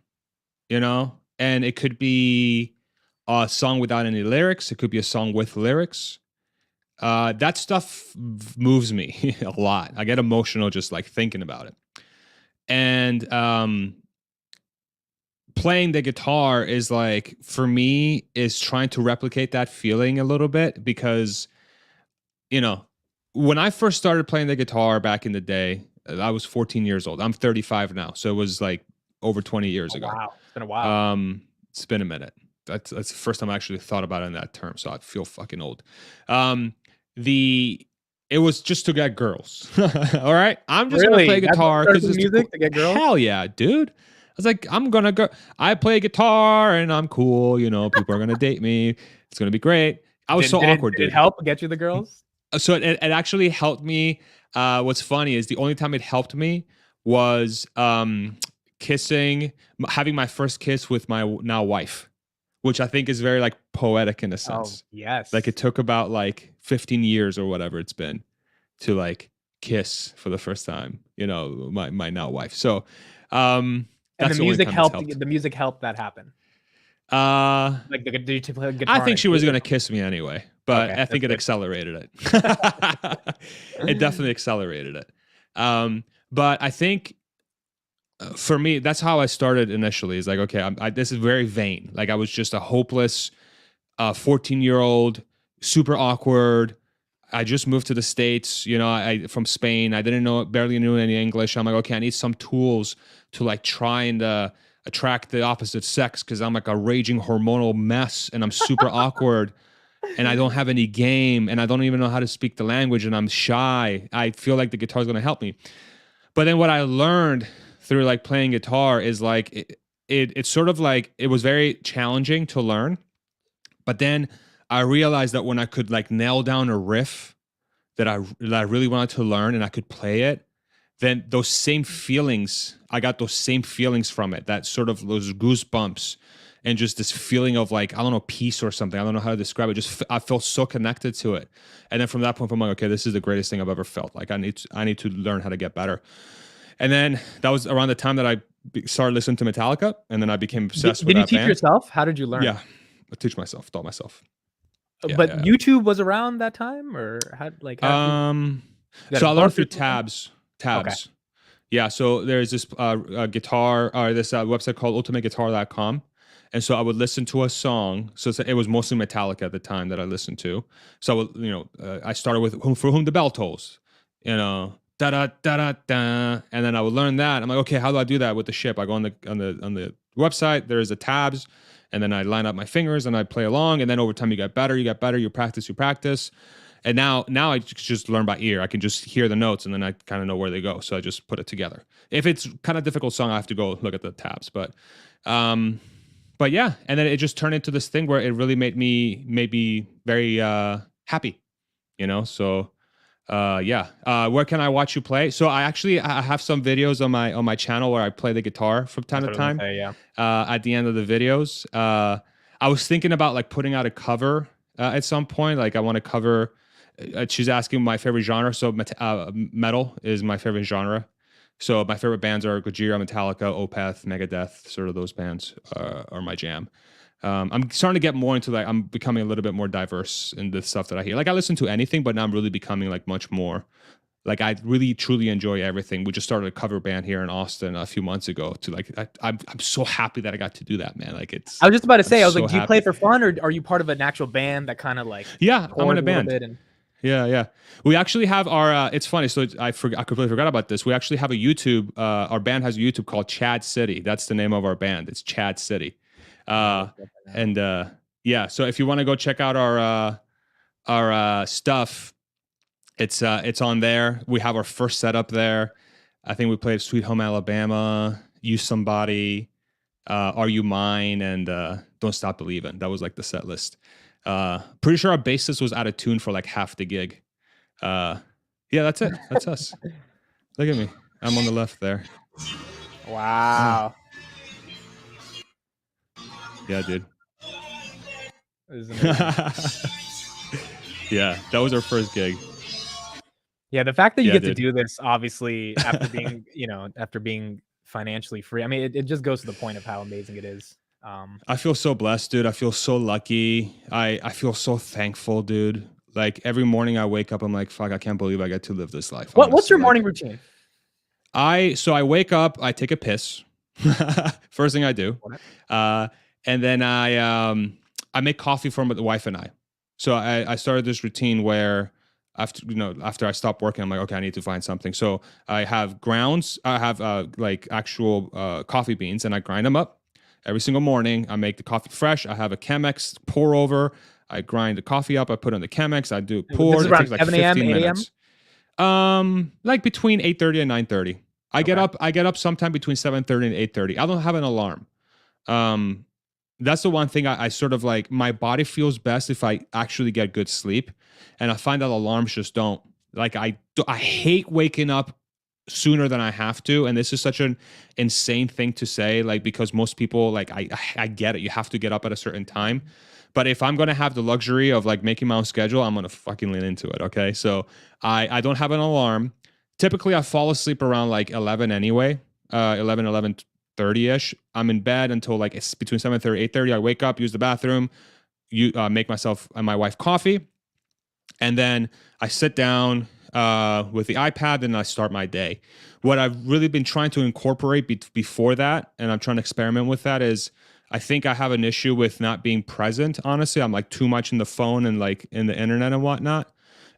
you know? And it could be a song without any lyrics, it could be a song with lyrics. That stuff moves me a lot. I get emotional just like thinking about it. And playing the guitar is like, for me, is trying to replicate that feeling a little bit because, you know, when I first started playing the guitar back in the day, I was 14 years old. I'm 35 now. So it was like over 20 years Oh, ago. wow. It's been a while. It's been a minute. That's the first time I actually thought about it in that term. So I feel fucking old. It was just to get girls. All right. I'm just gonna play Really? That's what guitar started because with it's music to get girls? hell yeah, dude. I was like, I'm gonna go. I play guitar and I'm cool. You know, people are gonna date me. It's gonna be great. I was so awkward, Did it dude. help get you the girls? So it actually helped me. What's funny is the only time it helped me was kissing, having my first kiss with my now wife, which I think is very like poetic in a Oh, sense. yes. Like it took about like 15 years or whatever it's been to like kiss for the first time, you know, my now wife. So And that's the only time it's helped. the music helped that happen. Uh Like, did you play I guitar think and she was gonna kiss me anyway, but Okay, I think that's it good. accelerated it. It definitely accelerated it. But I think for me, that's how I started initially. Is like, okay, this is very vain. Like I was just a hopeless 14-year-old, super awkward. I just moved to the States, you know, I from Spain. I didn't know, barely knew any English. I'm like, okay, I need some tools to like try and attract the opposite sex because I'm like a raging hormonal mess and I'm super awkward and I don't have any game and I don't even know how to speak the language and I'm shy. I feel like the guitar is going to help me. But then what I learned through like playing guitar is like it's sort of like it was very challenging to learn. But then I realized that when I could like nail down a riff that I really wanted to learn and I could play it, then those same feelings, I got those same feelings from it, that sort of those goosebumps and just this feeling of like, I don't know, peace or something. I don't know how to describe it. Just I felt so connected to it. And then from that point, I'm like, okay, this is the greatest thing I've ever felt. Like I need to learn how to get better. And then that was around the time that I started listening to Metallica, and then I became obsessed with Did you that teach band. yourself? How did you learn? Yeah, I teach myself, taught myself. Yeah, But yeah. YouTube was around that time, or how did you So I learned through tabs? tabs. Okay. Yeah, so there's this guitar or this website called ultimateguitar.com. And so I would listen to a song. So it was mostly Metallica at the time that I listened to. So I would, you know, I started with For Whom the Bell Tolls, you know, da da da da da, and then I would learn that. I'm like, okay, how do I do that with the ship? I go on the website. There's the tabs, and then I line up my fingers and I play along. And then over time, you get better. You practice. And now I just learn by ear. I can just hear the notes and then I kind of know where they go. So I just put it together. If it's kind of difficult song, I have to go look at the tabs. But yeah, and then it just turned into this thing where it really made me maybe very happy, you know. So yeah, where can I watch you play? So I have some videos on my channel where I play the guitar from time to That's what I was time. gonna say, yeah. At the end of the videos, I was thinking about like putting out a cover at some point. Like I want to cover. She's asking my favorite genre. So metal is my favorite genre. So my favorite bands are Gojira, Metallica, Opeth, Megadeth. Sort of those bands are my jam. I'm starting to get more into like I'm becoming a little bit more diverse in the stuff that I hear. Like I listen to anything, but now I'm really becoming like much more Like I really truly enjoy everything. We just started a cover band here in Austin a few months ago. To like, I'm so happy that I got to do that, man. Like I was just about to I'm say, I was like, so do you play happy. for fun, or are you part of an actual band that kind of like Yeah, I'm in tours a a little band. bit? And Yeah, yeah. We actually have our. It's funny. So I completely forgot about this. We actually have a YouTube. Our band has a YouTube called Chad City. That's the name of our band. It's Chad City. I'm gonna Uh, look it up right now. and yeah. So if you want to go check out our stuff, it's on there. We have our first setup there. I think we played Sweet Home Alabama, Use Somebody, Are You Mine, and Don't Stop Believing. That was like the set list. Pretty sure our bassist was out of tune for like half the gig. Yeah, that's it. That's us. Look at me. I'm on the left there. Yeah. Wow, Yeah, dude. this is amazing. Yeah, that was our first gig. Yeah, the fact that you Yeah, get to dude. do this, obviously, after being, after being financially free, I mean, it just goes to the point of how amazing it is. I feel so blessed, dude. I feel so lucky. I feel so thankful, dude. Like every morning I wake up, I'm like, fuck, I can't believe I get to live this life. What's Honestly, your morning like routine? I wake up, I take a piss. First thing I do. What? Uh, and then I make coffee for my wife and I. So I started this routine where after I stop working, I'm like, okay, I need to find something. So I have grounds, I have like actual coffee beans, and I grind them up every single morning. I make the coffee fresh. I have a Chemex pour over. I grind the coffee up. I put it in the Chemex. I do it This is poured. It around takes like 7 a.m., 15 8 a.m. minutes. Like between 8:30 and 9:30. Okay. I get up sometime between 7:30 and 8:30. I don't have an alarm. Um, that's the one thing I sort of like. My body feels best if I actually get good sleep, and I find that alarms just don't. Like I hate waking up sooner than I have to, and this is such an insane thing to say. Like because most people like I get it. You have to get up at a certain time, but if I'm gonna have the luxury of like making my own schedule, I'm gonna fucking lean into it. Okay, so I don't have an alarm. Typically, I fall asleep around like 11 anyway. 11:30 ish. I'm in bed until like it's between 7:30 8:30. I wake up, use the bathroom, you make myself and my wife coffee, and then I sit down with the iPad and I start my day. What I've really been trying to incorporate before that, and I'm trying to experiment with that, is I think I have an issue with not being present. Honestly, I'm like too much in the phone and like in the internet and whatnot.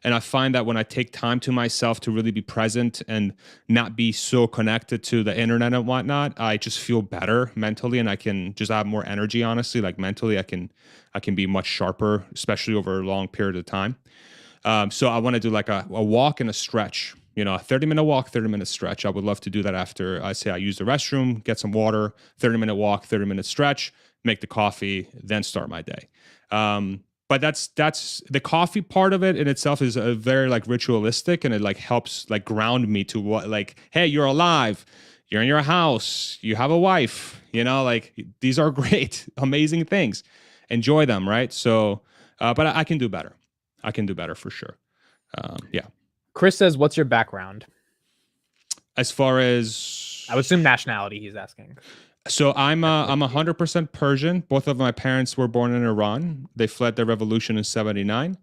And I find that when I take time to myself to really be present and not be so connected to the internet and whatnot, I just feel better mentally, and I can just have more energy. Honestly, like mentally, I can be much sharper, especially over a long period of time. So I want to do like a walk and a stretch. You know, a 30-minute walk, 30-minute stretch. I would love to do that after I say I use the restroom, get some water, 30-minute walk, 30-minute stretch, make the coffee, then start my day. But that's the coffee part of it in itself is a very like ritualistic, and it like helps like ground me to what like, hey, you're alive, you're in your house, you have a wife, you know, like these are great, amazing things. Enjoy them, right? So, but I can do better. I can do better for sure. Yeah. Chris says, "What's your background?" As far as I would assume nationality. He's asking. so I'm 100% Persian. Both of my parents were born in Iran. They fled the revolution in '79,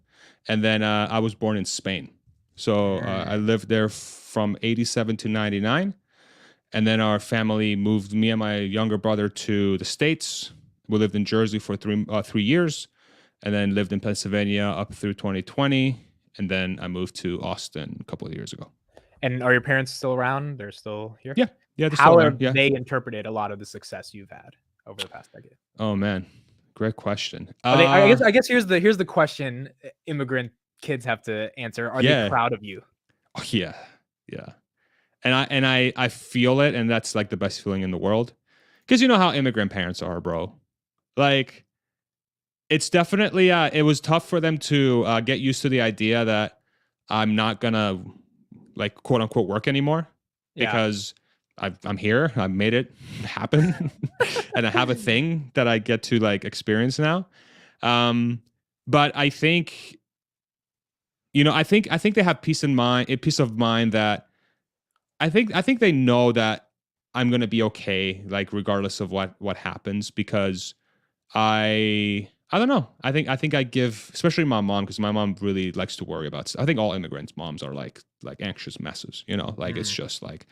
and then I was born in Spain. So I lived there from '87 to '99, and then our family moved me and my younger brother to the States. We lived in Jersey for 3 years, and then lived in Pennsylvania up through 2020, and then I moved to Austin a couple of years ago. And are your parents still around? They're still here. Yeah, yeah, they're still How around. have Yeah. they interpreted a lot of the success you've had over the past decade? Oh man, great question. Are they? I guess here's the question immigrant kids have to answer. Are they Yeah, proud of you? oh, yeah, yeah. And I feel it, and that's like the best feeling in the world. Because you know how immigrant parents are, bro. Like, it's definitely it was tough for them to get used to the idea that I'm not gonna like quote unquote work anymore Yeah. because I'm here. I made it happen, and I have a thing that I get to like experience now. But I think I think they have peace in mind, a peace of mind that I think they know that I'm gonna be okay, like regardless of what happens, because I I don't know. I think I give, especially my mom, because my mom really likes to worry about stuff. I think all immigrants' moms are like anxious messes. Like it's Mm. just like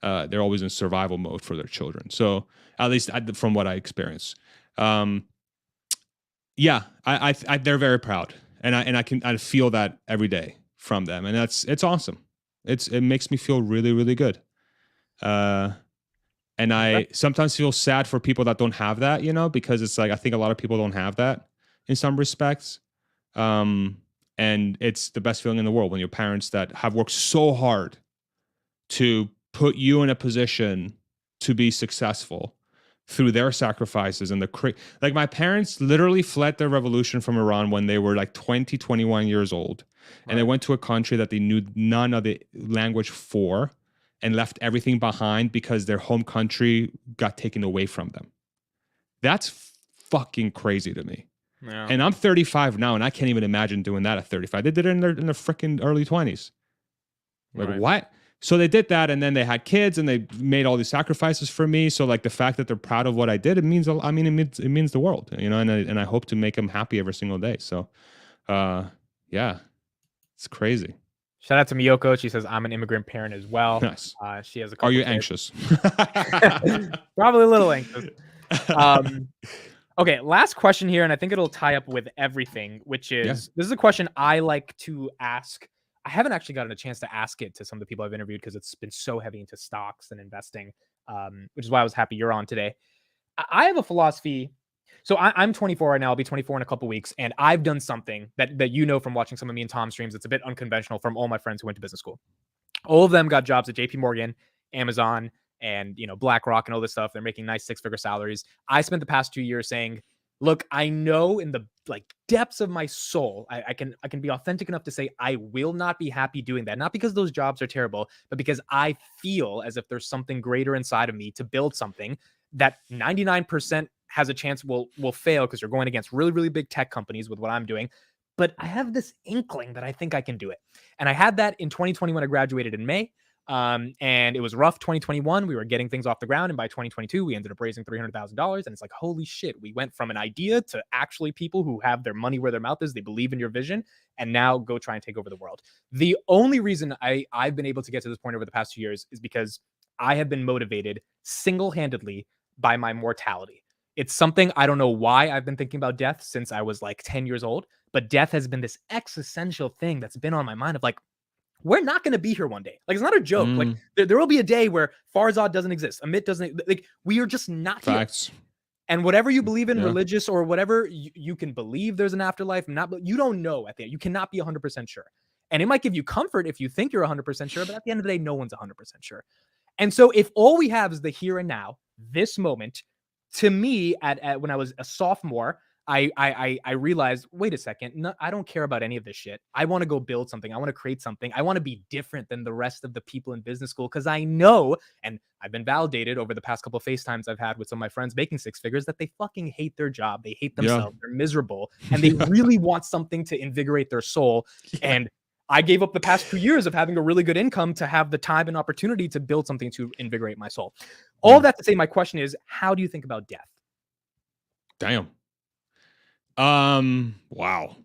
they're always in survival mode for their children. So at least from what I experience, um, yeah, they're very proud, and I feel that every day from them, and it's awesome. It makes me feel really really good. Uh, and Okay. I sometimes feel sad for people that don't have that, because it's like I think a lot of people don't have that in some respects. Um, and it's the best feeling in the world when your parents that have worked so hard to put you in a position to be successful through their sacrifices and like my parents literally fled the revolution from Iran when they were like 20, 21 years old, and they Right. went to a country that they knew none of the language for, and left everything behind because their home country got taken away from them. That's fucking crazy to me. Yeah. And I'm 35 now, and I can't even imagine doing that at 35. They did it in their freaking early 20s. Like, Right. what? So they did that, and then they had kids, and they made all these sacrifices for me. So like the fact that they're proud of what I did, it means it means the world, and I hope to make them happy every single day. So, yeah, it's crazy. Shout out to Miyoko. She says I'm an immigrant parent as well. Nice. She has a Are couple you kids. anxious? Probably a little anxious. Um, okay, last question here, and I think it'll tie up with everything, which Yeah. is this is a question I like to ask. I haven't actually gotten a chance to ask it to some of the people I've interviewed because it's been so heavy into stocks and investing, which is why I was happy you're on today. I have a philosophy. So I'm 24 right now. I'll be 24 in a couple weeks, and I've done something that from watching some of me and Tom streams. It's a bit unconventional from all my friends who went to business school. All of them got jobs at JP Morgan, Amazon, and BlackRock and all this stuff. They're making nice six-figure salaries. I spent the past 2 years saying, look, I know in the depths of my soul, I can be authentic enough to say I will not be happy doing that. Not because those jobs are terrible, but because I feel as if there's something greater inside of me to build something that 99% has a chance will fail because you're going against really, really big tech companies with what I'm doing. But I have this inkling that I think I can do it. And I had that in 2020 when I graduated in May. And it was rough 2021. We were getting things off the ground. And by 2022, we ended up raising $300,000. And it's like, holy shit, we went from an idea to actually people who have their money where their mouth is. They believe in your vision and now go try and take over the world. The only reason I've been able to get to this point over the past 2 years is because I have been motivated single-handedly by my mortality. It's something I don't know why I've been thinking about death since I was like 10 years old, but death has been this existential thing that's been on my mind of like, we're not going to be here one day. Like, it's not a joke. Like, Mm, there will be a day where Farzad doesn't exist. Amit doesn't, like, we are just not here. facts. And whatever you believe in, Yeah. religious or whatever, you can believe there's an afterlife, you don't know at the end. You cannot be 100% sure. And it might give you comfort if you think you're 100% sure, but at the end of the day, no one's 100% sure. And so if all we have is the here and now, this moment, to me, at when I was a sophomore, I realized, wait a second, no, I don't care about any of this shit. I want to go build something. I want to create something. I want to be different than the rest of the people in business school because I know, and I've been validated over the past couple of FaceTimes I've had with some of my friends making six figures that they fucking hate their job. They hate Yeah. themselves. They're miserable, and they really want something to invigorate their soul. Yeah. And I gave up the past 2 years of having a really good income to have the time and opportunity to build something to invigorate my soul. All that to say, my question is, how do you think about death? Damn. Wow.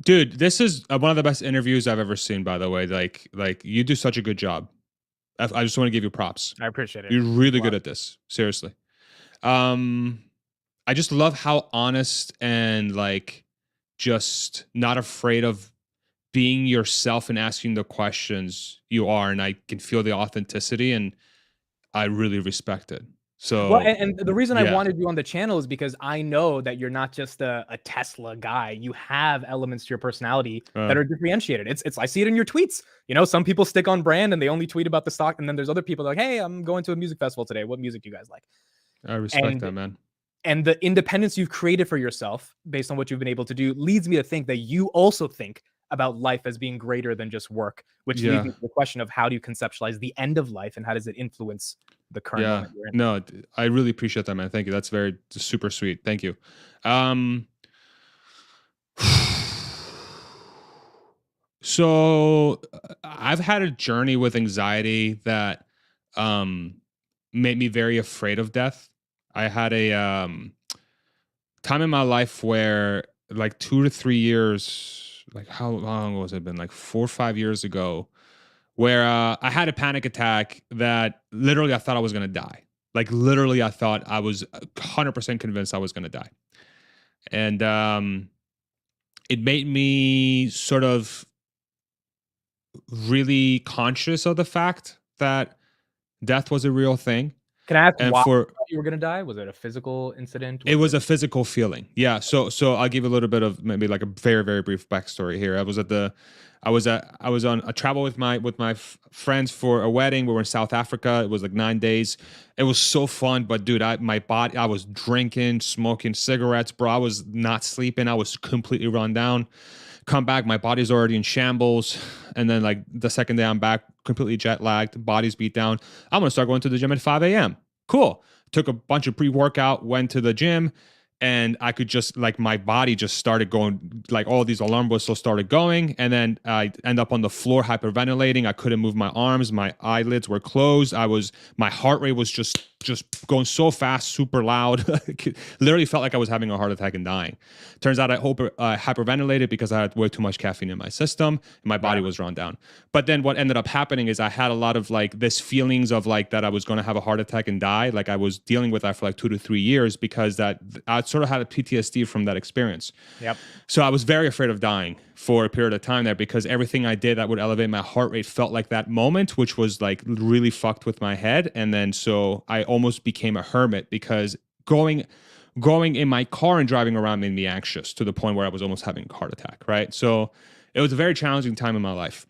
Dude, this is one of the best interviews I've ever seen, by the way. Like you do such a good job. I just want to give you props. I appreciate it. You're really good at this. Seriously. Um, I just love how honest and like just not afraid of being yourself and asking the questions you are. And I can feel the authenticity, and I really respect it. Well, So and the reason I yeah. wanted you on the channel is because I know that you're not just a Tesla guy. You have elements to your personality that are differentiated. It's I see it in your tweets. Some people stick on brand and they only tweet about the stock, and then there's other people that are like, hey, I'm going to a music festival today. What music do you guys like? I respect And that, man. and the independence you've created for yourself based on what you've been able to do leads me to think that you also think about life as being greater than just work, which leads Yeah. me to the question of how do you conceptualize the end of life and how does it influence the current Yeah. moment you're in? No, I really appreciate that, man. Thank you. That's very super sweet. Thank you. Um so I've had a journey with anxiety that um made me very afraid of death. I had time in my life where like 2 to 3 years, like how long was it been? Like 4 or 5 years ago, where I had a panic attack that literally I thought I was gonna die. Like literally, I thought I was 100% convinced I was gonna die, and it made me sort of really conscious of the fact that death was a real thing. Can I ask And why for you were gonna die? Was it a physical incident? it Was was it a physical feeling. Yeah. So I'll give a little bit of maybe like a very, very brief backstory here. I was on a travel with my friends for a wedding. We were in South Africa. It was like 9 days. It was so fun, but dude, my body, I was drinking, smoking cigarettes, bro. I was not sleeping. I was completely run down. Come back, my body's already in shambles. And then like the second day I'm back, completely jet lagged, body's beat down. I'm gonna start going to the gym at 5 a.m. Cool. Took a bunch of pre-workout, went to the gym, and I could just like my body just started going, like all these alarm whistles started going, and then I end up on the floor hyperventilating. I couldn't move my arms, my eyelids were closed. My heart rate was just going so fast, super loud. Literally felt like I was having a heart attack and dying. Turns out I hyperventilated because I had way too much caffeine in my system and my body right? was run down. But then what ended up happening is I had a lot of like this feelings of like that I was going to have a heart attack and die. Like I was dealing with that for like 2 to 3 years because that I sort of had a PTSD from that experience. Yep. So I was very afraid of dying for a period of time there because everything I did that would elevate my heart rate felt like that moment, which was like really fucked with my head. And then so I almost became a hermit because going in my car and driving around made me anxious to the point where I was almost having a heart attack, right? So it was a very challenging time in my life,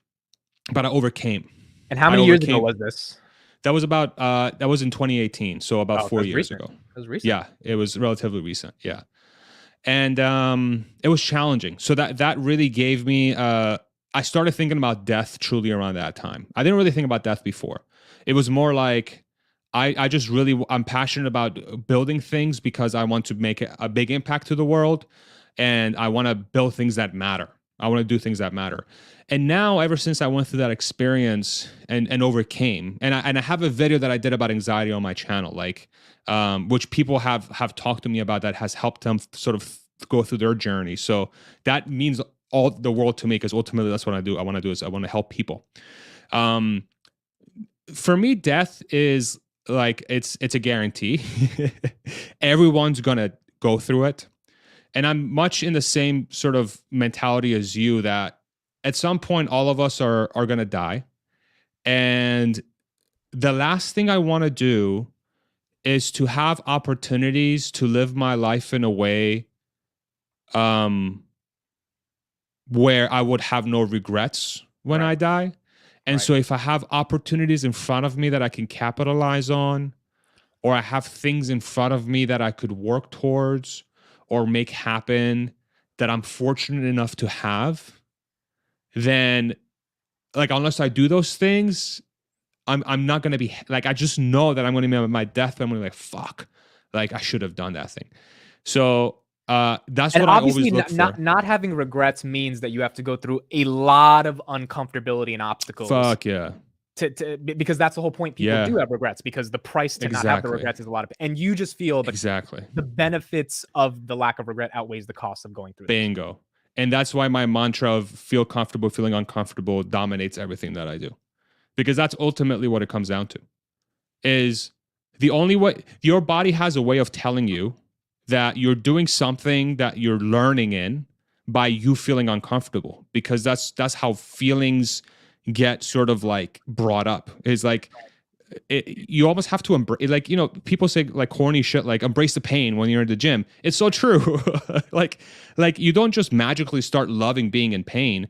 but I overcame. And how I many years ago overcame. was this? That was in 2018, so about Oh, it 4 was years recent. ago. It was recent. Yeah, it was relatively recent. Yeah. And it was challenging. So that really gave me I started thinking about death truly around that time. I didn't really think about death before. It was more like I just really I'm passionate about building things because I want to make a big impact to the world and I want to build things that matter. I want to do things that matter. And now ever since I went through that experience and overcame and I have a video that I did about anxiety on my channel like which people have talked to me about that has helped them sort of go through their journey. So that means all the world to me because ultimately that's what I do. I want to do is I want to help people. Um, for me, death is like it's a guarantee. Everyone's gonna go through it, and I'm much in the same sort of mentality as you that at some point all of us are gonna die, and the last thing I want to do is to have opportunities to live my life in a way um where I would have no regrets when Right. I die. And Right. so if I have opportunities in front of me that I can capitalize on, or I have things in front of me that I could work towards or make happen that I'm fortunate enough to have, then like unless I do those things, I'm not gonna be like I just know that I'm gonna be on my deathbed. I'm gonna be like, fuck, like I should have done that thing. So that's And what I obviously, always look for. not having regrets means that you have to go through a lot of uncomfortability and obstacles Fuck yeah. because that's the whole point. People do Yeah, have regrets because the price to not have the exactly. regrets is a lot of, and you just feel Exactly. the benefits of the lack of regret outweighs the cost of going through those. Bingo. And that's why my mantra of feel comfortable, feeling uncomfortable dominates everything that I do. Because that's ultimately what it comes down to. Is the only way your body has a way of telling you that you're doing something that you're learning in by you feeling uncomfortable because that's how feelings get sort of like brought up. Is like you almost have to embrace like people say like corny shit like embrace the pain when you're in the gym. It's so true. like you don't just magically start loving being in pain.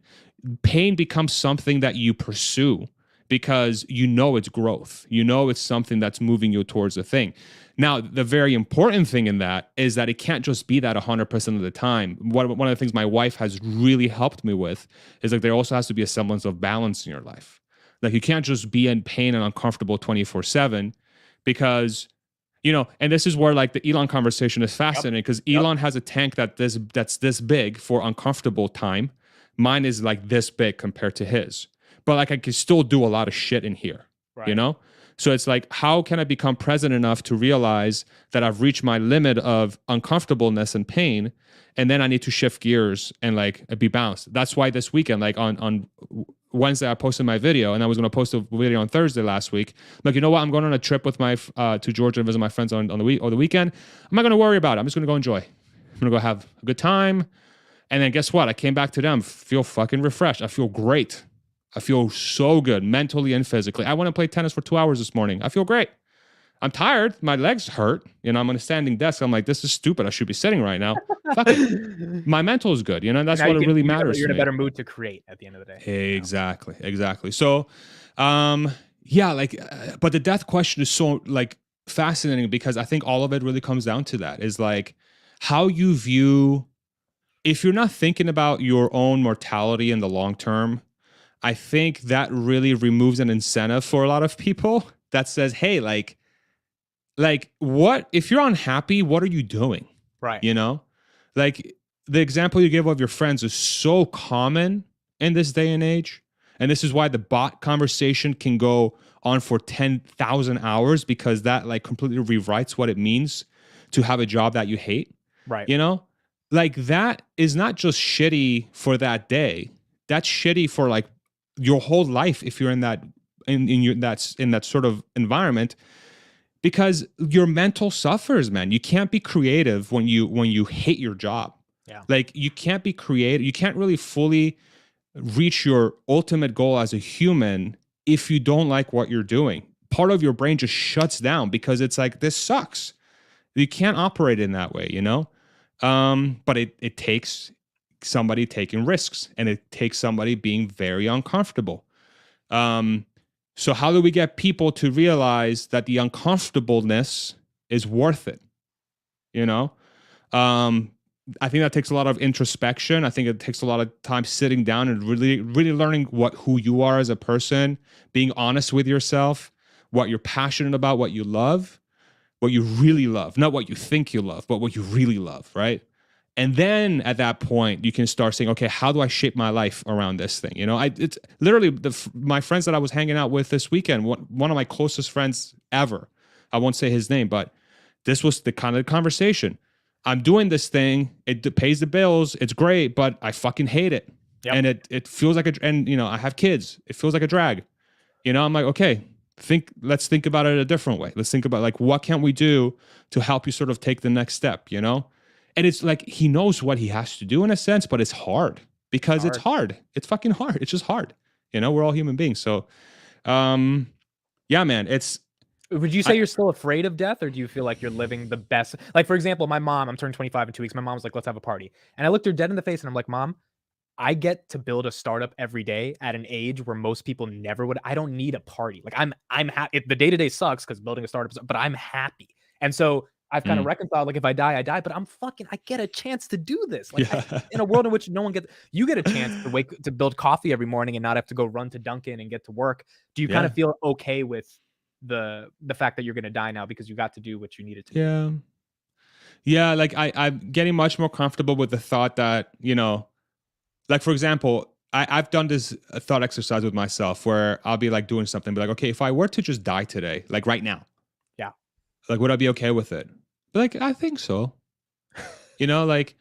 Pain becomes something that you pursue because it's growth. It's something that's moving you towards a thing. Now, the very important thing in that is that it can't just be that 100% of the time. One of the things my wife has really helped me with is like there also has to be a semblance of balance in your life. Like you can't just be in pain and uncomfortable 24/7 because and this is where like the Elon conversation is Yep. fascinating because Yep. Elon has a tank that's this big for uncomfortable time. Mine is like this big compared to his. But like I can still do a lot of shit in here, you Right. know? So it's like, how can I become present enough to realize that I've reached my limit of uncomfortableness and pain, and then I need to shift gears and like be balanced. That's why this weekend, like on Wednesday, I posted my video, and I was going to post a video on Thursday last week. Like, you know what? I'm going on a trip with my to Georgia and visit my friends on the weekend. I'm not going to worry about it. I'm just going to go enjoy. I'm going to go have a good time. And then guess what? I came back to them, feel fucking refreshed. I feel great. I feel so good mentally and physically. I went and played tennis for 2 hours this morning. I feel great. I'm tired. My legs hurt. You know, I'm on a standing desk. I'm like, this is stupid. I should be sitting right now. Fuck it. My mental is good. You know, that's what it really matters. You're in a better mood to create at the end of the day. Exactly. You know? Exactly. So, yeah, like, but the death question is so like fascinating because I think all of it really comes down to that is like how you view, if you're not thinking about your own mortality in the long term, I think that really removes an incentive for a lot of people that says, hey, like what, if you're unhappy, what are you doing? Right. You know, like the example you give of your friends is so common in this day and age. And this is why the bot conversation can go on for 10,000 hours because that like completely rewrites what it means to have a job that you hate. Right. You know, like that is not just shitty for that day. That's shitty for like your whole life if you're in that in that sort of environment, because your mental suffers, man. You can't be creative when you hate your job. Yeah. Like you can't be creative. You can't really fully reach your ultimate goal as a human if you don't like what you're doing. Part of your brain just shuts down because it's like, this sucks. You can't operate in that way, you know? But it takes somebody taking risks, and it takes somebody being very uncomfortable. So how do we get people to realize that the uncomfortableness is worth it? You know, I think that takes a lot of introspection. I think it takes a lot of time sitting down and really, really learning who you are as a person, being honest with yourself, what you're passionate about, what you love, what you really love, not what you think you love, but what you really love, right? And then at that point, you can start saying, okay, how do I shape my life around this thing? You know, it's literally my friends that I was hanging out with this weekend, one of my closest friends ever. I won't say his name, but this was the kind of conversation. I'm doing this thing. It pays the bills. It's great, but I fucking hate it. Yep. And it feels like and you know, I have kids. It feels like a drag. You know, I'm like, okay, let's think about it a different way. Let's think about like, what can we do to help you sort of take the next step, you know? And it's like, he knows what he has to do in a sense, but it's hard because it's hard. It's fucking hard. It's just hard. You know, we're all human beings. So, yeah, man, would you say you're still afraid of death, or do you feel like you're living the best? Like, for example, my mom, I'm turning 25 in 2 weeks. My mom was like, let's have a party. And I looked her dead in the face and I'm like, Mom, I get to build a startup every day at an age where most people never would. I don't need a party. Like I'm happy. The day-to-day sucks because building a startup, but I'm happy. And so I've kind of reconciled, like, if I die, I die, but I get a chance to do this. Like in a world in which no one you get a chance to build coffee every morning and not have to go run to Dunkin' and get to work. Do you kind of feel okay with the fact that you're going to die now because you got to do what you needed to do? Yeah. Like I'm getting much more comfortable with the thought that, you know, like, for example, I've done this thought exercise with myself where I'll be like doing something, be like, okay, if I were to just die today, like right now, like, would I be okay with it? But like, I think so. You know, like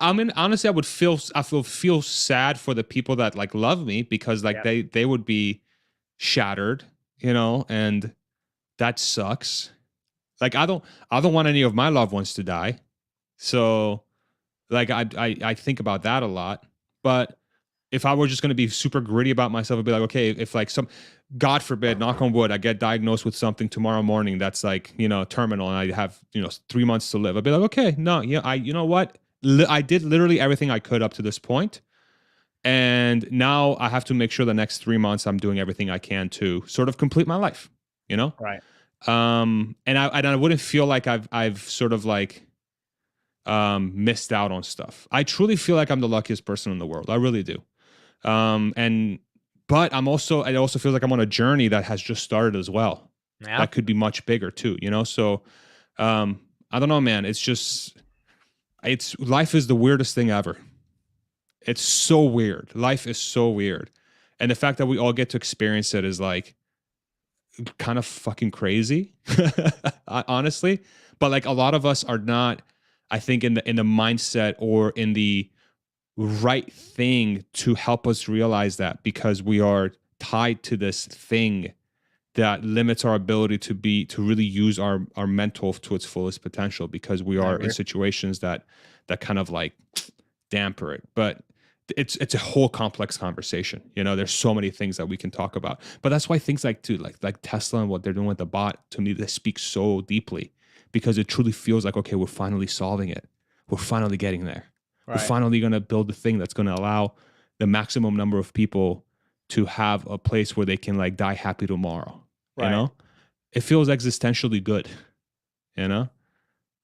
I mean, honestly, I feel sad for the people that like love me because like they would be shattered, you know, and that sucks. Like, I don't want any of my loved ones to die. So like, I think about that a lot. But if I were just going to be super gritty about myself, I'd be like, okay, if like God forbid, knock on wood, I get diagnosed with something tomorrow morning that's like, you know, terminal, and I have, you know, 3 months to live. I'd be like, okay, no, yeah, you know what? I did literally everything I could up to this point, and now I have to make sure the next 3 months I'm doing everything I can to sort of complete my life, you know? Right. And I wouldn't feel like I've sort of like missed out on stuff. I truly feel like I'm the luckiest person in the world. I really do. But it also feels like I'm on a journey that has just started as well. Yeah. That could be much bigger too, you know? So, I don't know, man. Life is the weirdest thing ever. It's so weird. Life is so weird. And the fact that we all get to experience it is like, kind of fucking crazy, honestly. But like a lot of us are not, I think, in the mindset or in the right thing to help us realize that, because we are tied to this thing that limits our ability to really use our mental to its fullest potential, because we I are in agree. situations that kind of like damper it. But it's a whole complex conversation. There's so many things that we can talk about. But that's why things like Tesla and what they're doing with the bot, to me, they speak so deeply, because it truly feels like, okay, we're finally solving it. We're finally getting there. We're Right. finally going to build the thing that's going to allow the maximum number of people to have a place where they can like die happy tomorrow. Right. It feels existentially good. you know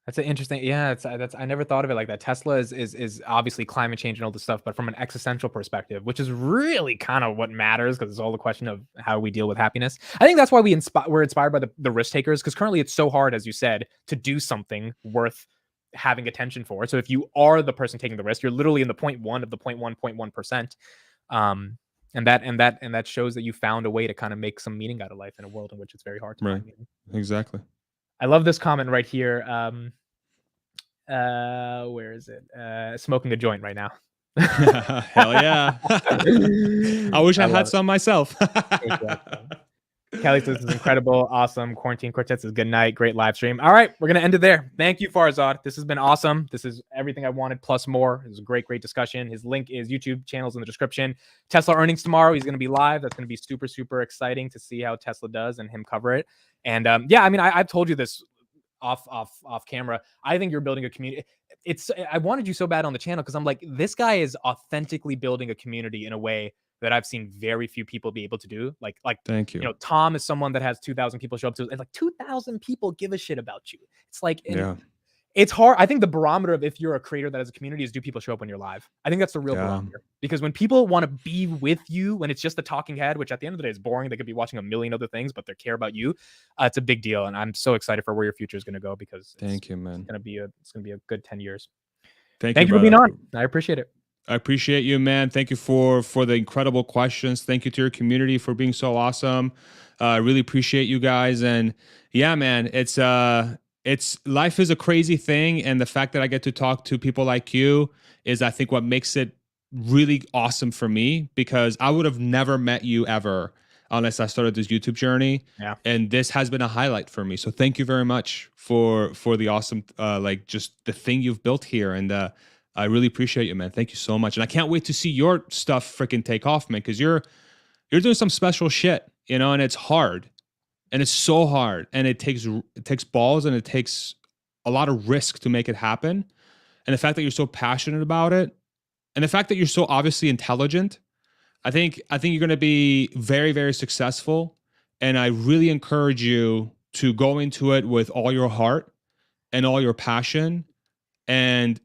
That's an interesting. Yeah, that's I never thought of it like that. Tesla is obviously climate change and all this stuff, but from an existential perspective, which is really kind of what matters, because it's all the question of how we deal with happiness. I think that's why we're inspired by the risk takers, because currently it's so hard, as you said, to do something worth having attention for. So if you are the person taking the risk, you're literally in the 0.1 of the 0.1%. And that shows that you found a way to kind of make some meaning out of life in a world in which it's very hard to right, find meaning. exactly. I love this comment right here. Where is it? Smoking a joint right now. Hell yeah. I wish I love had it. some myself. Wish you had some. Kelly says, "This is incredible, awesome. Quarantine Quartet says, good night, great live stream." All right, we're gonna end it there. Thank you, Farzad. This has been awesome. This is everything I wanted plus more. It was a great discussion. His link is YouTube channels in the description. Tesla earnings tomorrow. He's gonna be live. That's gonna be super, super exciting to see how Tesla does and him cover it. And yeah, I mean, I've told you this off camera. I think you're building a community. I wanted you so bad on the channel because I'm like, this guy is authentically building a community in a way that I've seen very few people be able to do. Like Thank you. Tom is someone that has 2,000 people show up to, and like 2,000 people give a shit about you. It's like, and Yeah. it's hard. I think the barometer of if you're a creator that has a community is, do people show up when you're live? I think that's the real barometer, because when people want to be with you, when it's just a talking head, which at the end of the day is boring, they could be watching a million other things, but they care about you. It's a big deal, and I'm so excited for where your future is going to go, because Thank you, man. It's going to be a good 10 years. Thank Thank you, you for being brother. on. I appreciate it. I appreciate you, man. Thank you for the incredible questions. Thank you to your community for being so awesome. I really appreciate you guys. And yeah, man, it's life is a crazy thing, and the fact that I get to talk to people like you is, I think, what makes it really awesome for me, because I would have never met you ever unless I started this YouTube journey. Yeah. And this has been a highlight for me. So thank you very much for the awesome like just the thing you've built here. And I really appreciate you, man. Thank you so much. And I can't wait to see your stuff freaking take off, man, because you're doing some special shit, and it's hard. And it's so hard. And it takes balls, and it takes a lot of risk to make it happen. And the fact that you're so passionate about it, and the fact that you're so obviously intelligent, I think you're going to be very, very successful. And I really encourage you to go into it with all your heart and all your passion and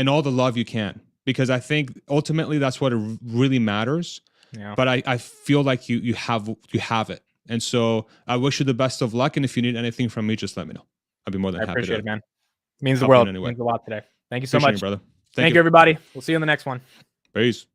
all the love you can, because I think ultimately that's what it really matters. Yeah. But I feel like you have it. And so I wish you the best of luck. And if you need anything from me, just let me know. I'd be more than I happy appreciate to it, man. It means the help you world. in any It way. means a lot today. Thank you so Appreciate much. you, brother. Thank you, everybody. We'll see you in the next one. Peace.